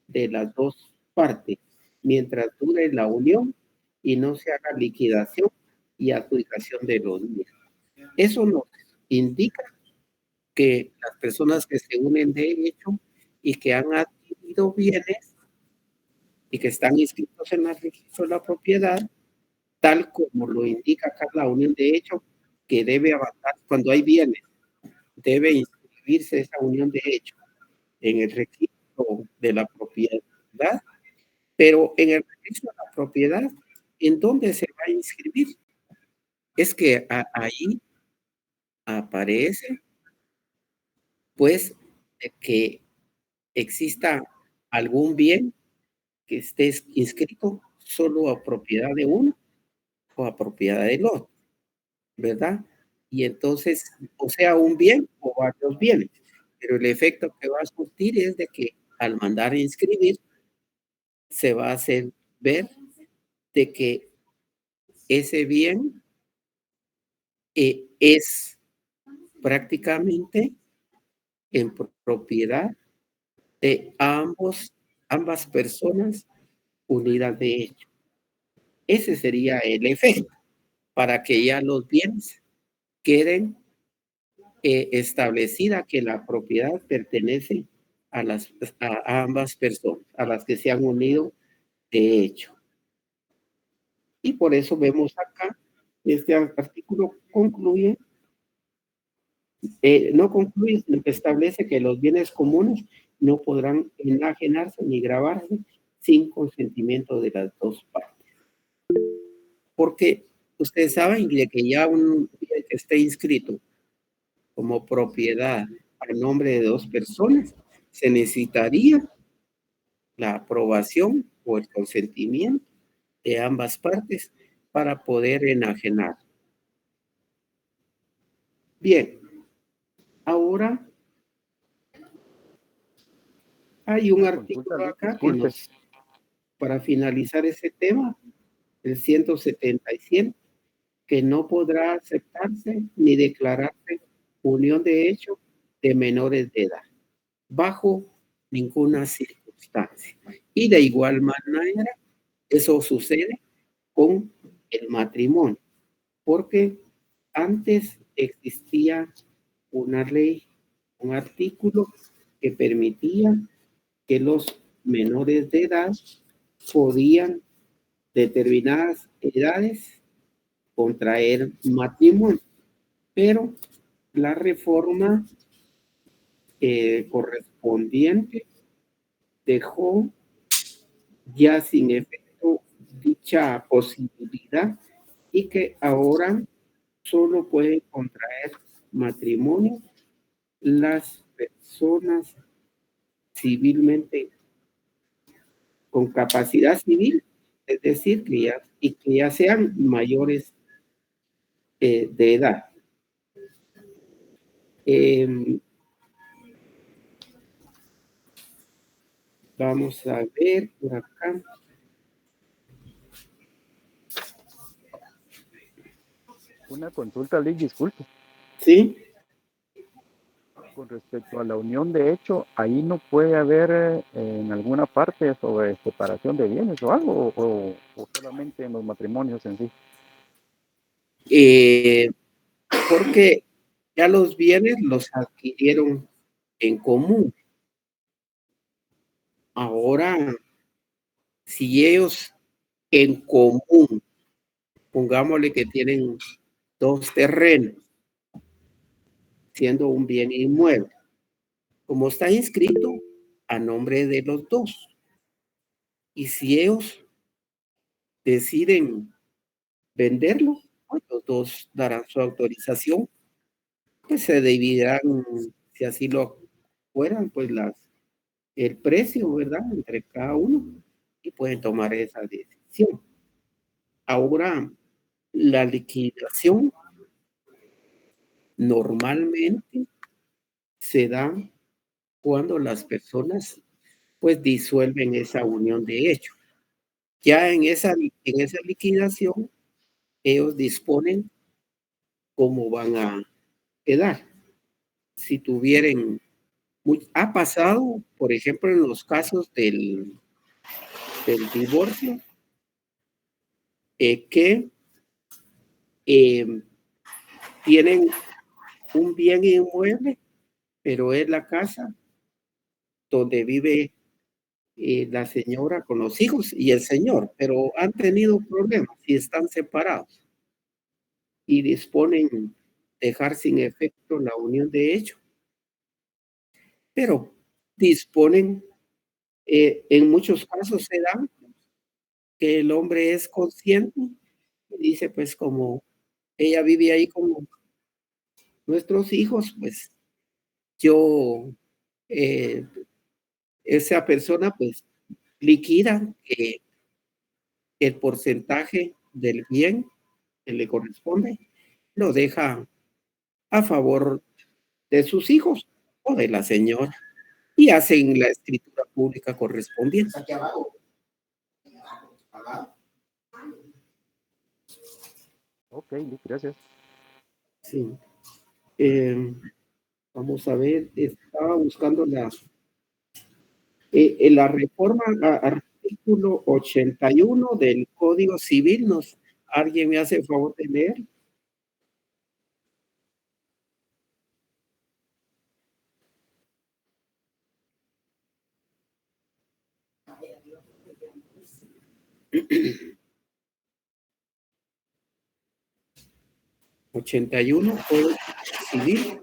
de las dos partes, mientras dure la unión y no se haga liquidación y adjudicación de los bienes. Eso nos indica que las personas que se unen de hecho y que han adquirido bienes y que están inscritos en el registro de la propiedad, tal como lo indica acá la unión de hecho, que debe avanzar cuando hay bienes, debe inscribirse esa unión de hecho en el registro de la propiedad, pero en el registro de la propiedad, ¿en dónde se va a inscribir? Es que ahí aparece, pues, que exista algún bien que esté inscrito solo a propiedad de uno o a propiedad del otro, ¿verdad? Y entonces, o sea, un bien o varios bienes, pero el efecto que va a surtir es de que al mandar a inscribir, se va a hacer ver de que ese bien es prácticamente en propiedad de ambas personas unidas de hecho. Ese sería el efecto para que ya los bienes queden establecida que la propiedad pertenece a ambas personas, a las que se han unido de hecho. Y por eso vemos acá, este artículo concluye, no concluye, sino que establece que los bienes comunes no podrán enajenarse ni gravarse sin consentimiento de las dos partes. Porque ustedes saben que ya un bien que esté inscrito como propiedad a nombre de dos personas, se necesitaría la aprobación o el consentimiento de ambas partes para poder enajenar. Bien, ahora hay un artículo acá que nos, para finalizar ese tema, el 177, que no podrá aceptarse ni declararse unión de hecho de menores de edad, bajo ninguna circunstancia. Y de igual manera, eso sucede con el matrimonio, porque antes existía una ley, un artículo que permitía que los menores de edad podían determinadas edades contraer matrimonio, pero la reforma correspondiente dejó ya sin efecto dicha posibilidad y que ahora solo pueden contraer matrimonio las personas civilmente con capacidad civil, es decir, que ya sean mayores de edad. Vamos a ver por acá. Una consulta, Lick, disculpe. Sí. Con respecto a la unión de hecho, ahí no puede haber en alguna parte sobre separación de bienes o algo, o solamente en los matrimonios en sí. Porque ya los bienes los adquirieron en común. Ahora, si ellos en común, pongámosle que tienen dos terrenos, siendo un bien inmueble, como está inscrito a nombre de los dos, Y si ellos deciden venderlo, pues los dos darán su autorización, pues se dividirán, si así lo fueran, pues el precio, ¿verdad? Entre cada uno y pueden tomar esa decisión. Ahora, la liquidación normalmente se da cuando las personas pues disuelven esa unión de hecho. Ya en esa liquidación, ellos disponen cómo van a quedar. Si tuvieran, ha pasado, por ejemplo, en los casos del divorcio, que tienen un bien inmueble, pero es la casa donde vive la señora con los hijos y el señor, pero han tenido problemas y están separados y disponen dejar sin efecto la unión de hecho, pero disponen, en muchos casos se da que el hombre es consciente y dice, pues como ella vive ahí con nuestros hijos, pues yo, esa persona pues liquida el porcentaje del bien que le corresponde, lo deja a favor de sus hijos o de la señora y hacen la escritura pública correspondiente. Aquí abajo. Ok, gracias. Sí. Vamos a ver, estaba buscando la reforma artículo 81 del Código Civil. ¿Alguien me hace el favor de leer? ¿81 Código Civil?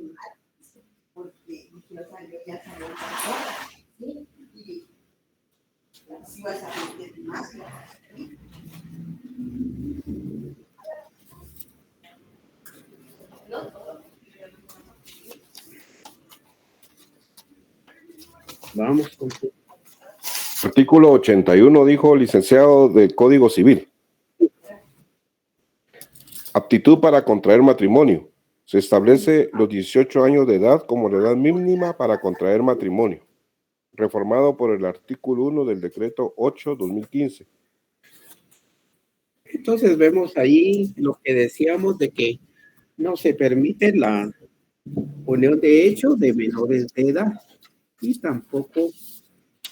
Vamos con Artículo 81, dijo licenciado del Código Civil. Aptitud para contraer matrimonio. Se establece los 18 años de edad como la edad mínima para contraer matrimonio, reformado por el artículo 1 del decreto 8/2015. Entonces vemos ahí lo que decíamos de que no se permite la unión de hecho de menores de edad y tampoco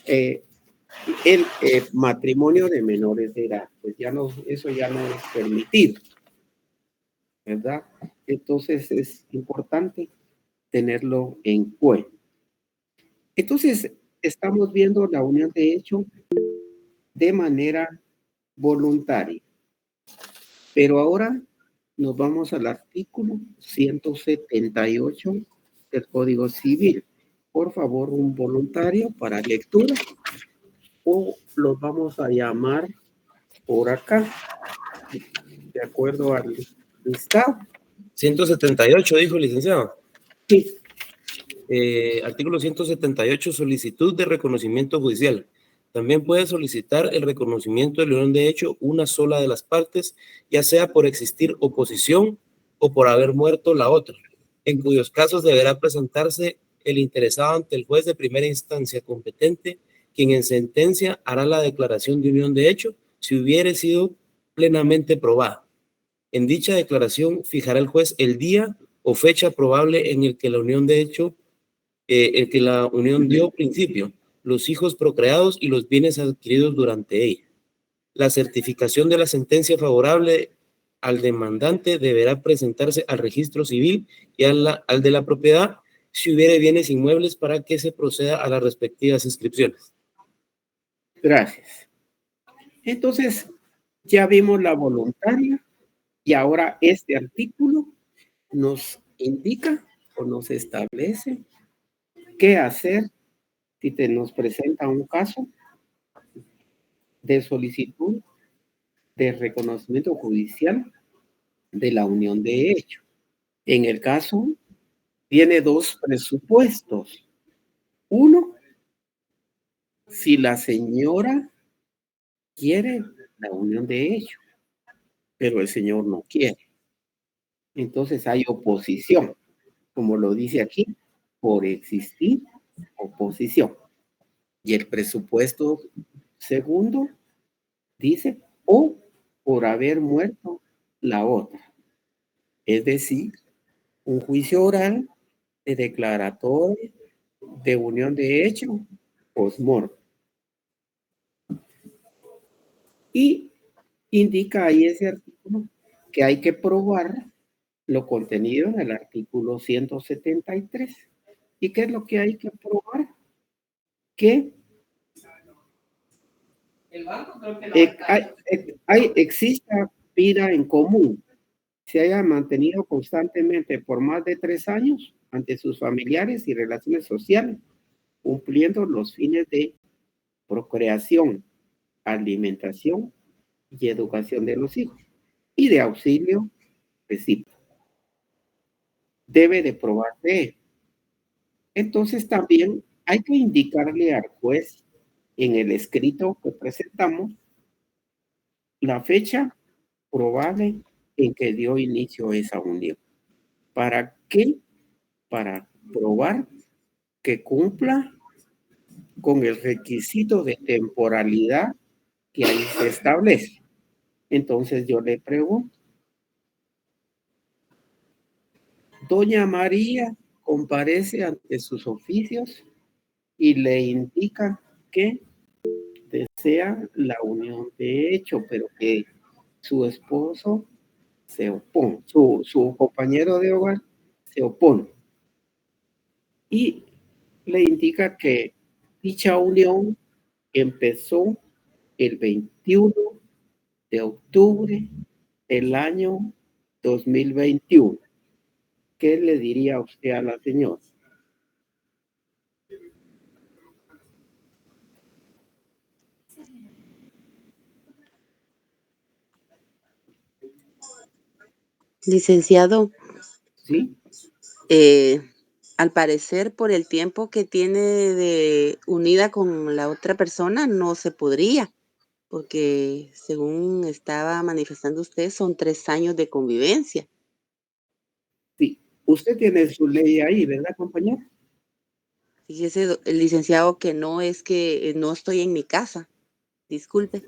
el matrimonio de menores de edad, pues ya no, eso ya no es permitido, ¿verdad? Entonces es importante tenerlo en cuenta. Entonces estamos viendo la unión de hecho de manera voluntaria, pero ahora nos vamos al artículo 178 del Código Civil. Por favor, un voluntario para lectura o los vamos a llamar por acá, de acuerdo al listado. 178, dijo el licenciado. Sí. Artículo 178, solicitud de reconocimiento judicial. También puede solicitar el reconocimiento de la unión de hecho una sola de las partes, ya sea por existir oposición o por haber muerto la otra, en cuyos casos deberá presentarse el interesado ante el juez de primera instancia competente, quien en sentencia hará la declaración de unión de hecho si hubiere sido plenamente probada. En dicha declaración fijará el juez el día o fecha probable en el que la unión de hecho, el que la unión dio principio, los hijos procreados y los bienes adquiridos durante ella. La certificación de la sentencia favorable al demandante deberá presentarse al registro civil y al de la propiedad si hubiere bienes inmuebles para que se proceda a las respectivas inscripciones. Gracias. Entonces, ya vimos la voluntaria y ahora este artículo nos indica o nos establece qué hacer si nos presenta un caso de solicitud de reconocimiento judicial de la unión de hecho. En el caso, tiene dos presupuestos. Uno, si la señora quiere la unión de hecho, pero el señor no quiere. Entonces hay oposición, como lo dice aquí, por existir oposición. Y el presupuesto segundo dice, o por haber muerto la otra. Es decir, un juicio oral de declaratoria de unión de hecho post-mortem. Y indica ahí ese artículo que hay que probar lo contenido en el artículo 173. ¿Y qué es lo que hay que probar? Que exista vida en común, se haya mantenido constantemente por más de 3 años ante sus familiares y relaciones sociales, cumpliendo los fines de procreación, alimentación y educación de los hijos y de auxilio recíproco. Debe de probarse. Entonces también hay que indicarle al juez en el escrito que presentamos la fecha probable en que dio inicio esa unión. ¿Para qué? Para probar que cumpla con el requisito de temporalidad que ahí se establece. Entonces yo le pregunto, doña María comparece ante sus oficios y le indica que desea la unión de hecho, pero que su esposo se opone, su compañero de hogar se opone. Y le indica que dicha unión empezó el 21 de octubre del año 2021. ¿Qué le diría usted a la señora? Licenciado, ¿Sí? Al parecer, por el tiempo que tiene de unida con la otra persona, no se podría, porque según estaba manifestando usted, son 3 años de convivencia. Sí. Usted tiene su ley ahí, ¿verdad, compañero? Fíjese, el licenciado, que no es que no estoy en mi casa. Disculpe.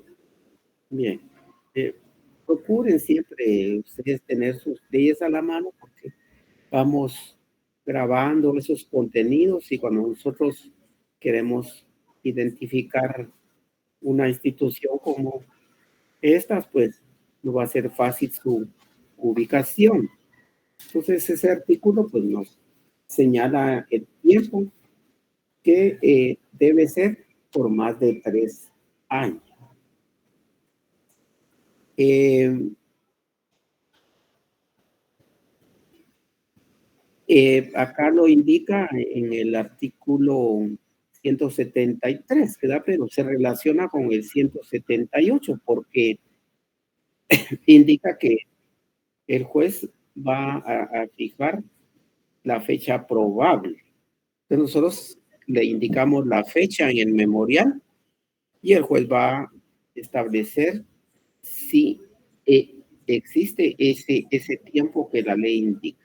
Bien. Procuren siempre ustedes tener sus leyes a la mano porque vamos grabando esos contenidos y cuando nosotros queremos identificar una institución como estas, pues no va a ser fácil su ubicación. Entonces ese artículo pues nos señala el tiempo que debe ser por más de 3 años. Acá lo indica en el artículo 173, ¿verdad? Pero se relaciona con el 178 porque indica que el juez va a fijar la fecha probable. Entonces nosotros le indicamos la fecha en el memorial y el juez va a establecer si existe ese tiempo que la ley indica.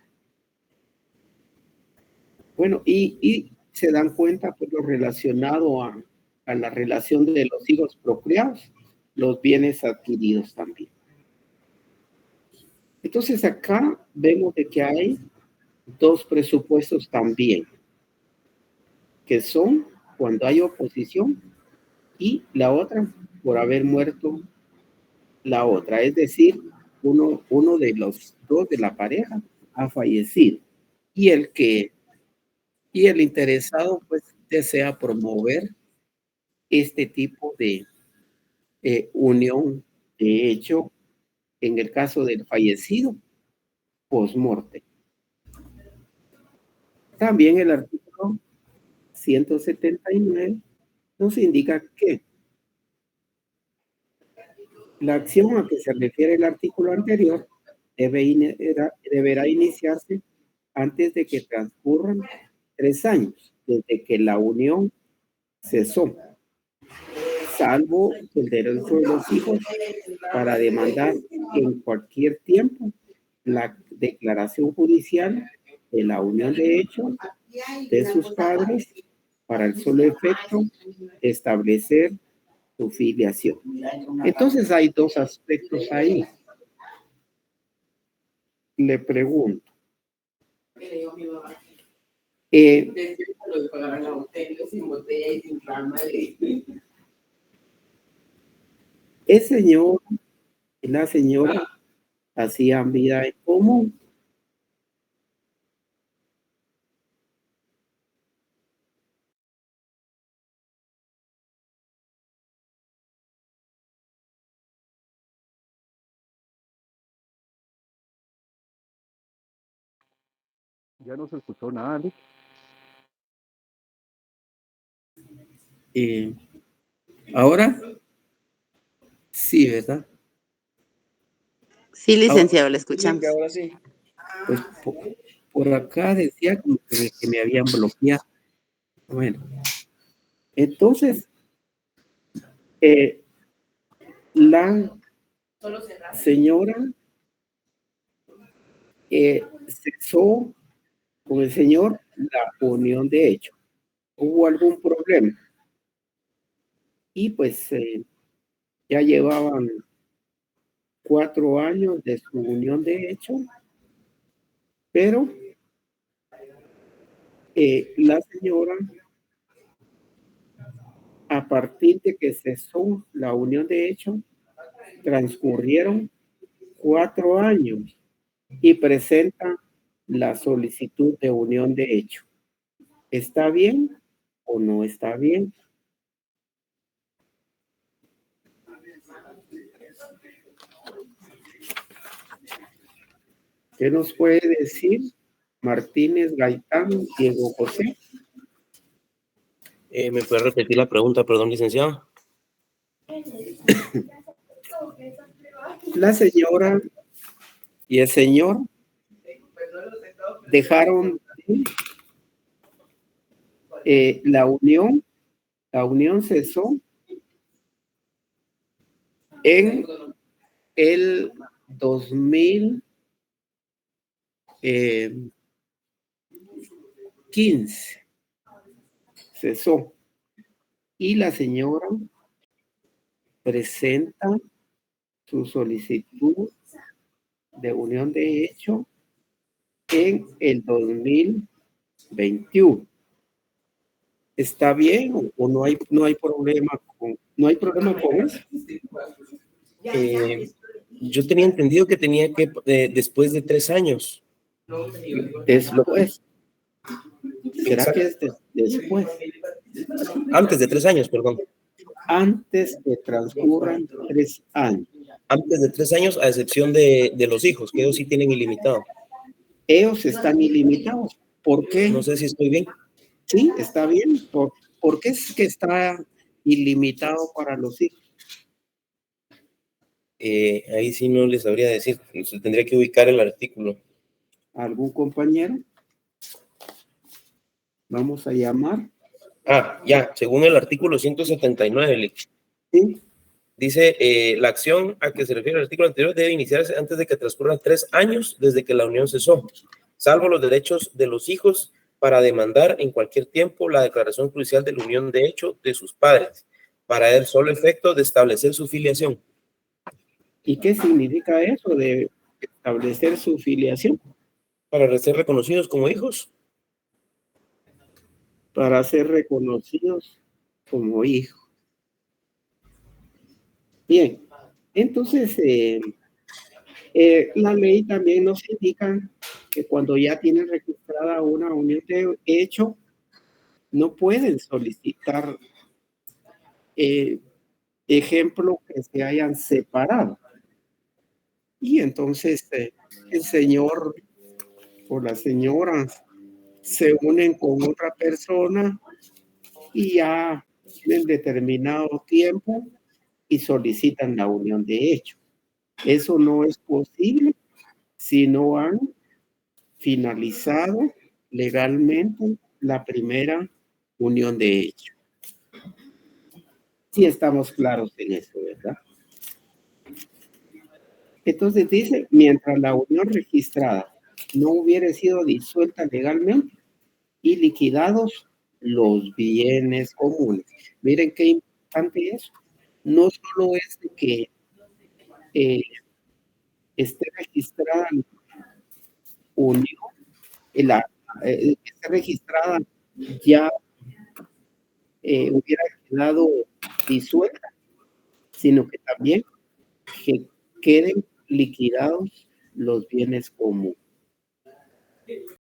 Bueno, y se dan cuenta por lo relacionado a la relación de los hijos procreados, los bienes adquiridos también. Entonces acá vemos de que hay 2 presupuestos también, que son cuando hay oposición y la otra por haber muerto la otra. Es decir, uno de los 2 de la pareja ha fallecido y el interesado pues desea promover este tipo de unión de hecho en el caso del fallecido post-morte. También el artículo 179 nos indica que La acción a que se refiere el artículo anterior deberá iniciarse antes de que transcurran 3 años desde que la unión cesó, salvo el derecho de los hijos para demandar en cualquier tiempo la declaración judicial de la unión de hecho de sus padres para el solo efecto de establecer su filiación. Entonces hay dos aspectos ahí. Le pregunto. El señor y la señora hacían vida en común. Ya no se escuchó nada, Alex. Ahora sí, ¿verdad? Sí, licenciado, le escuchamos. Ahora sí. Pues por acá decía como que me habían bloqueado. Bueno, entonces la señora cesó con el señor la unión de hecho. Hubo algún problema. Y pues ya llevaban 4 años de su unión de hecho, pero la señora, a partir de que cesó la unión de hecho, transcurrieron 4 años y presenta la solicitud de unión de hecho. ¿Está bien o no está bien? ¿Qué nos puede decir Martínez Gaitán, Diego José? ¿Me puede repetir la pregunta, perdón, licenciado? La señora y el señor dejaron la unión cesó en el 2015. Cesó. Y la señora presenta su solicitud de unión de hecho en el 2021. ¿Está bien o no hay problema con eso? Yo tenía entendido que tenía que después de 3 años. Después. ¿Será que es después? Antes de 3 años, perdón. Antes que transcurran 3 años. Antes de 3 años, a excepción de los hijos, que ellos sí tienen ilimitado. Ellos están ilimitados. ¿Por qué? No sé si estoy bien. Sí, está bien. ¿Por qué es que está ilimitado para los hijos? Ahí sí no les sabría decir. Tendría que ubicar el artículo. ¿Algún compañero? Vamos a llamar. Ya, según el artículo 179, ¿sí? Dice, la acción a que se refiere el artículo anterior debe iniciarse antes de que transcurran 3 años desde que la unión cesó, salvo los derechos de los hijos para demandar en cualquier tiempo la declaración judicial de la unión de hecho de sus padres, para el solo efecto de establecer su filiación. ¿Y qué significa eso de establecer su filiación? Para ser reconocidos como hijos. Para ser reconocidos como hijos. Bien, entonces la ley también nos indica que cuando ya tienen registrada una unión de hecho, no pueden solicitar, ejemplo, que se hayan separado. Y entonces el señor o la señora se unen con otra persona y ya tienen determinado tiempo y solicitan la unión de hecho. Eso no es posible si no han finalizado legalmente la primera unión de hecho. Sí estamos claros en eso, ¿verdad? Entonces dice, mientras la unión registrada no hubiera sido disuelta legalmente y liquidados los bienes comunes. Miren qué importante es. No solo es de que esté registrada la unión, esté registrada ya hubiera quedado disuelta, sino que también que queden liquidados los bienes comunes.